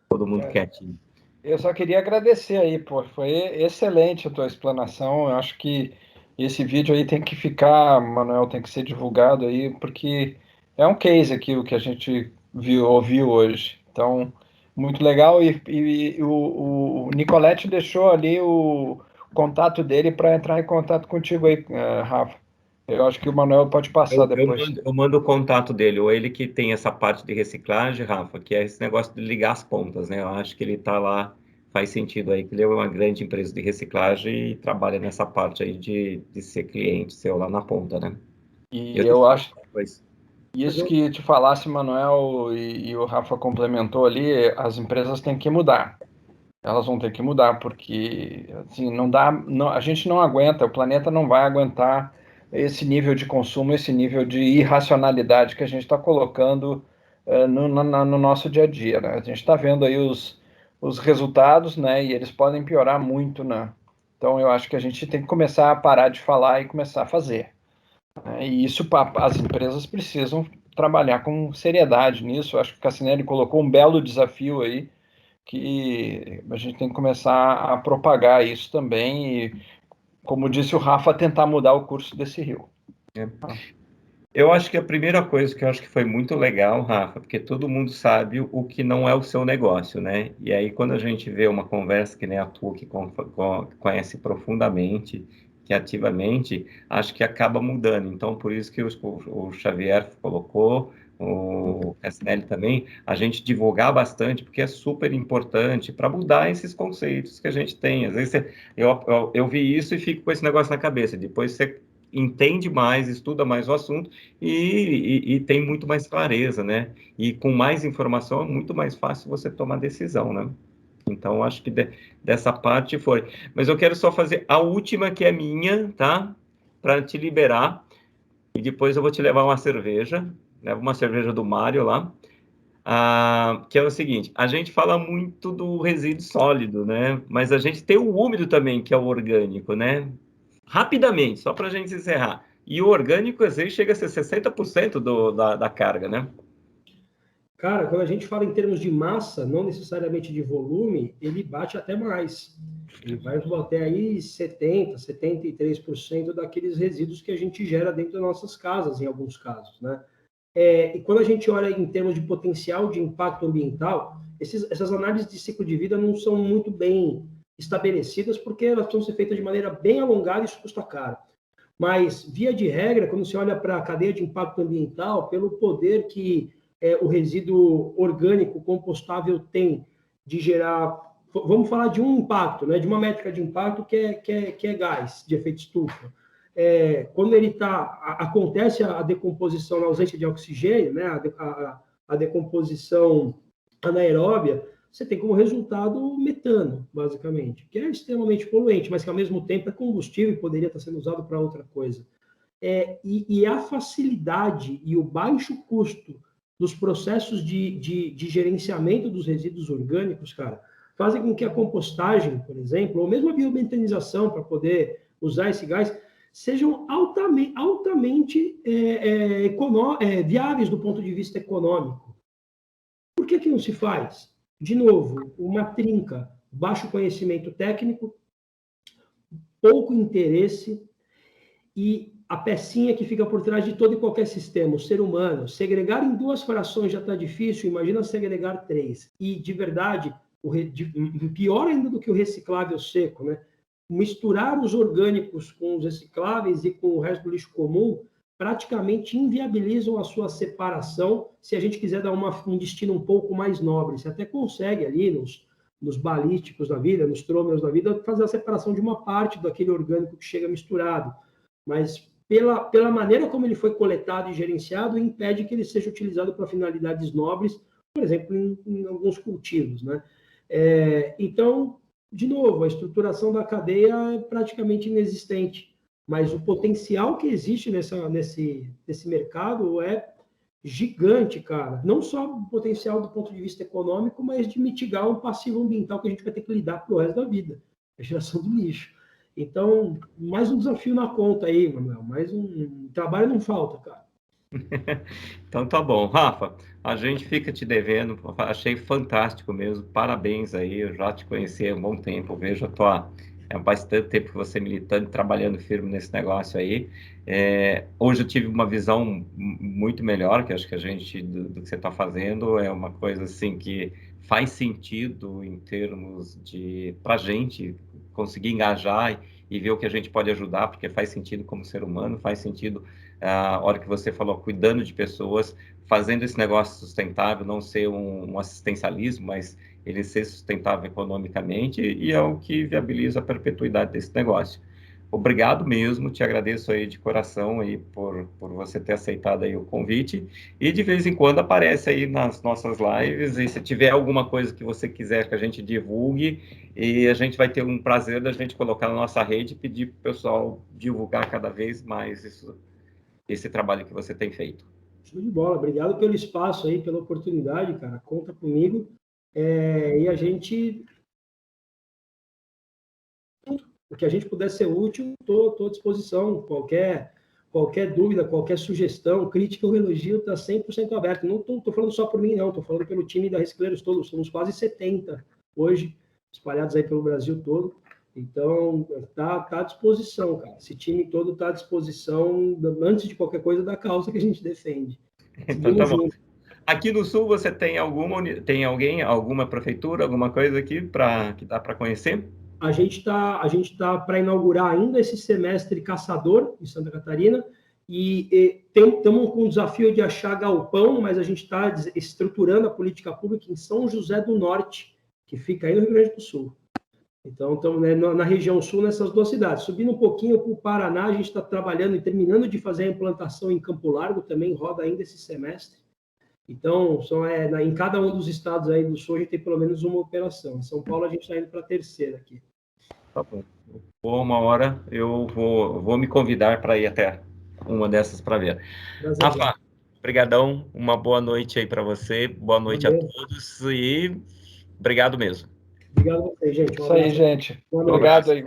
Speaker 1: Todo mundo quietinho.
Speaker 4: Eu só queria agradecer aí, pô, foi excelente a tua explanação. Eu acho que esse vídeo aí tem que ficar, Manuel, tem que ser divulgado aí, porque é um case aquilo que a gente ouviu hoje. Então, muito legal. E o Nicolete deixou ali o contato dele para entrar em contato contigo aí, Rafa. Eu acho que o Manuel pode passar depois.
Speaker 1: Eu mando o contato dele, ou ele que tem essa parte de reciclagem, Rafa, que é esse negócio de ligar as pontas, né? Eu acho que ele está lá, faz sentido aí, que ele é uma grande empresa de reciclagem e trabalha nessa parte aí de ser cliente seu lá na ponta, né?
Speaker 4: E eu acho
Speaker 1: depois.
Speaker 4: Isso que te falasse, Manuel, e o Rafa complementou ali, as empresas têm que mudar. Elas vão ter que mudar, porque assim, não dá, a gente não aguenta, o planeta não vai aguentar esse nível de consumo, esse nível de irracionalidade que a gente está colocando no nosso dia a dia, né? A gente está vendo aí os resultados, né? E eles podem piorar muito, né? Então eu acho que a gente tem que começar a parar de falar e começar a fazer. E isso as empresas precisam trabalhar com seriedade nisso. Eu acho que o Cassinelli colocou um belo desafio aí, que a gente tem que começar a propagar isso também e, como disse o Rafa, tentar mudar o curso desse rio.
Speaker 1: Eu acho que a primeira coisa que eu acho que foi muito legal, Rafa, porque todo mundo sabe o que não é o seu negócio, né? E aí, quando a gente vê uma conversa que nem a tua, que conhece profundamente, que ativamente, acho que acaba mudando. Então, por isso que o Xavier colocou, o Cassinelli também, a gente divulgar bastante, porque é super importante para mudar esses conceitos que a gente tem. Às vezes eu vi isso e fico com esse negócio na cabeça. Depois você entende mais, estuda mais o assunto e tem muito mais clareza, né? E com mais informação é muito mais fácil você tomar decisão, né? Então, acho que dessa parte foi. Mas eu quero só fazer a última, que é minha, tá? Para te liberar. E depois eu vou te levar uma cerveja. Leva uma cerveja do Mário lá. Que é o seguinte, a gente fala muito do resíduo sólido, né? Mas a gente tem o úmido também, que é o orgânico, né? Rapidamente, só para a gente encerrar. E o orgânico, às vezes, chega a ser 60% da carga, né?
Speaker 3: Cara, quando a gente fala em termos de massa, não necessariamente de volume, ele bate até mais. Ele vai bater aí 70%, 73% daqueles resíduos que a gente gera dentro das nossas casas, em alguns casos, né? E quando a gente olha em termos de potencial de impacto ambiental, essas análises de ciclo de vida não são muito bem estabelecidas, porque elas precisam ser feitas de maneira bem alongada e isso custa caro. Mas, via de regra, quando você olha para a cadeia de impacto ambiental, pelo poder que o resíduo orgânico compostável tem de gerar, vamos falar de um impacto, né, de uma métrica de impacto que é gás de efeito estufa. Quando ele acontece a decomposição na ausência de oxigênio, né, a decomposição anaeróbia, você tem como resultado metano, basicamente, que é extremamente poluente, mas que ao mesmo tempo é combustível e poderia estar sendo usado para outra coisa. E a facilidade e o baixo custo dos processos de gerenciamento dos resíduos orgânicos, cara, fazem com que a compostagem, por exemplo, ou mesmo a biometanização para poder usar esse gás, sejam altamente viáveis do ponto de vista econômico. Por que não se faz? De novo, uma trinca, baixo conhecimento técnico, pouco interesse e a pecinha que fica por trás de todo e qualquer sistema, o ser humano. Segregar em 2 frações já está difícil, imagina segregar 3. E, de verdade, pior ainda do que o reciclável seco, né? misturar os orgânicos com os recicláveis e com o resto do lixo comum praticamente inviabilizam a sua separação se a gente quiser dar um destino um pouco mais nobre. Você até consegue ali nos balísticos da vida, nos trômeros da vida, fazer a separação de uma parte daquele orgânico que chega misturado. Mas pela maneira como ele foi coletado e gerenciado, impede que ele seja utilizado para finalidades nobres, por exemplo, em alguns cultivos, né? Então, de novo, a estruturação da cadeia é praticamente inexistente, mas o potencial que existe nesse mercado é gigante, cara. Não só o potencial do ponto de vista econômico, mas de mitigar um passivo ambiental que a gente vai ter que lidar pro resto da vida, a geração do lixo. Então, mais um desafio na conta aí, Manuel. Mais um trabalho não falta, cara.
Speaker 1: Então tá bom. Rafa, a gente fica te devendo. Achei fantástico mesmo. Parabéns aí. Eu já te conheci há um bom tempo. Vejo há bastante tempo que você militando, trabalhando firme nesse negócio aí. Hoje eu tive uma visão muito melhor, que acho que do que você está fazendo é uma coisa assim que faz sentido em termos de para a gente conseguir engajar e ver o que a gente pode ajudar, porque faz sentido como ser humano, faz sentido a hora que você falou, cuidando de pessoas, fazendo esse negócio sustentável, não ser um assistencialismo, mas ele ser sustentável economicamente, e é o que viabiliza a perpetuidade desse negócio. Obrigado mesmo, te agradeço aí de coração aí por você ter aceitado aí o convite, e de vez em quando aparece aí nas nossas lives, e se tiver alguma coisa que você quiser que a gente divulgue, e a gente vai ter um prazer da gente colocar na nossa rede e pedir para o pessoal divulgar cada vez mais esse trabalho que você tem feito.
Speaker 3: Show de bola, obrigado pelo espaço aí, pela oportunidade, cara, conta comigo, e a gente, o que a gente puder ser útil, estou à disposição, qualquer dúvida, qualquer sugestão, crítica ou elogio, está 100% aberto. Não estou falando só por mim, não, estou falando pelo time da Recicleiros todos, somos quase 70 hoje, espalhados aí pelo Brasil todo. Então, está à disposição, cara. Esse time todo está à disposição, antes de qualquer coisa, da causa que a gente defende.
Speaker 1: Então, tá bom. Aqui no Sul, você tem alguma prefeitura, alguma coisa aqui que dá para conhecer?
Speaker 3: A gente tá para inaugurar ainda esse semestre Caçador, em Santa Catarina, e estamos com o desafio de achar galpão, mas a gente está estruturando a política pública em São José do Norte, que fica aí no Rio Grande do Sul. Então, estamos na região sul, nessas duas cidades. Subindo um pouquinho para o Paraná, a gente está trabalhando e terminando de fazer a implantação em Campo Largo, também roda ainda esse semestre. Então, em cada um dos estados aí do sul, a gente tem pelo menos uma operação. Em São Paulo, a gente está indo para a terceira aqui.
Speaker 1: Tá bom. Uma hora eu vou me convidar para ir até uma dessas para ver. Rafa, brigadão, uma boa noite aí para você, boa noite a todos e obrigado mesmo.
Speaker 3: Obrigado a você, gente.
Speaker 4: Isso aí, gente. Obrigado aí.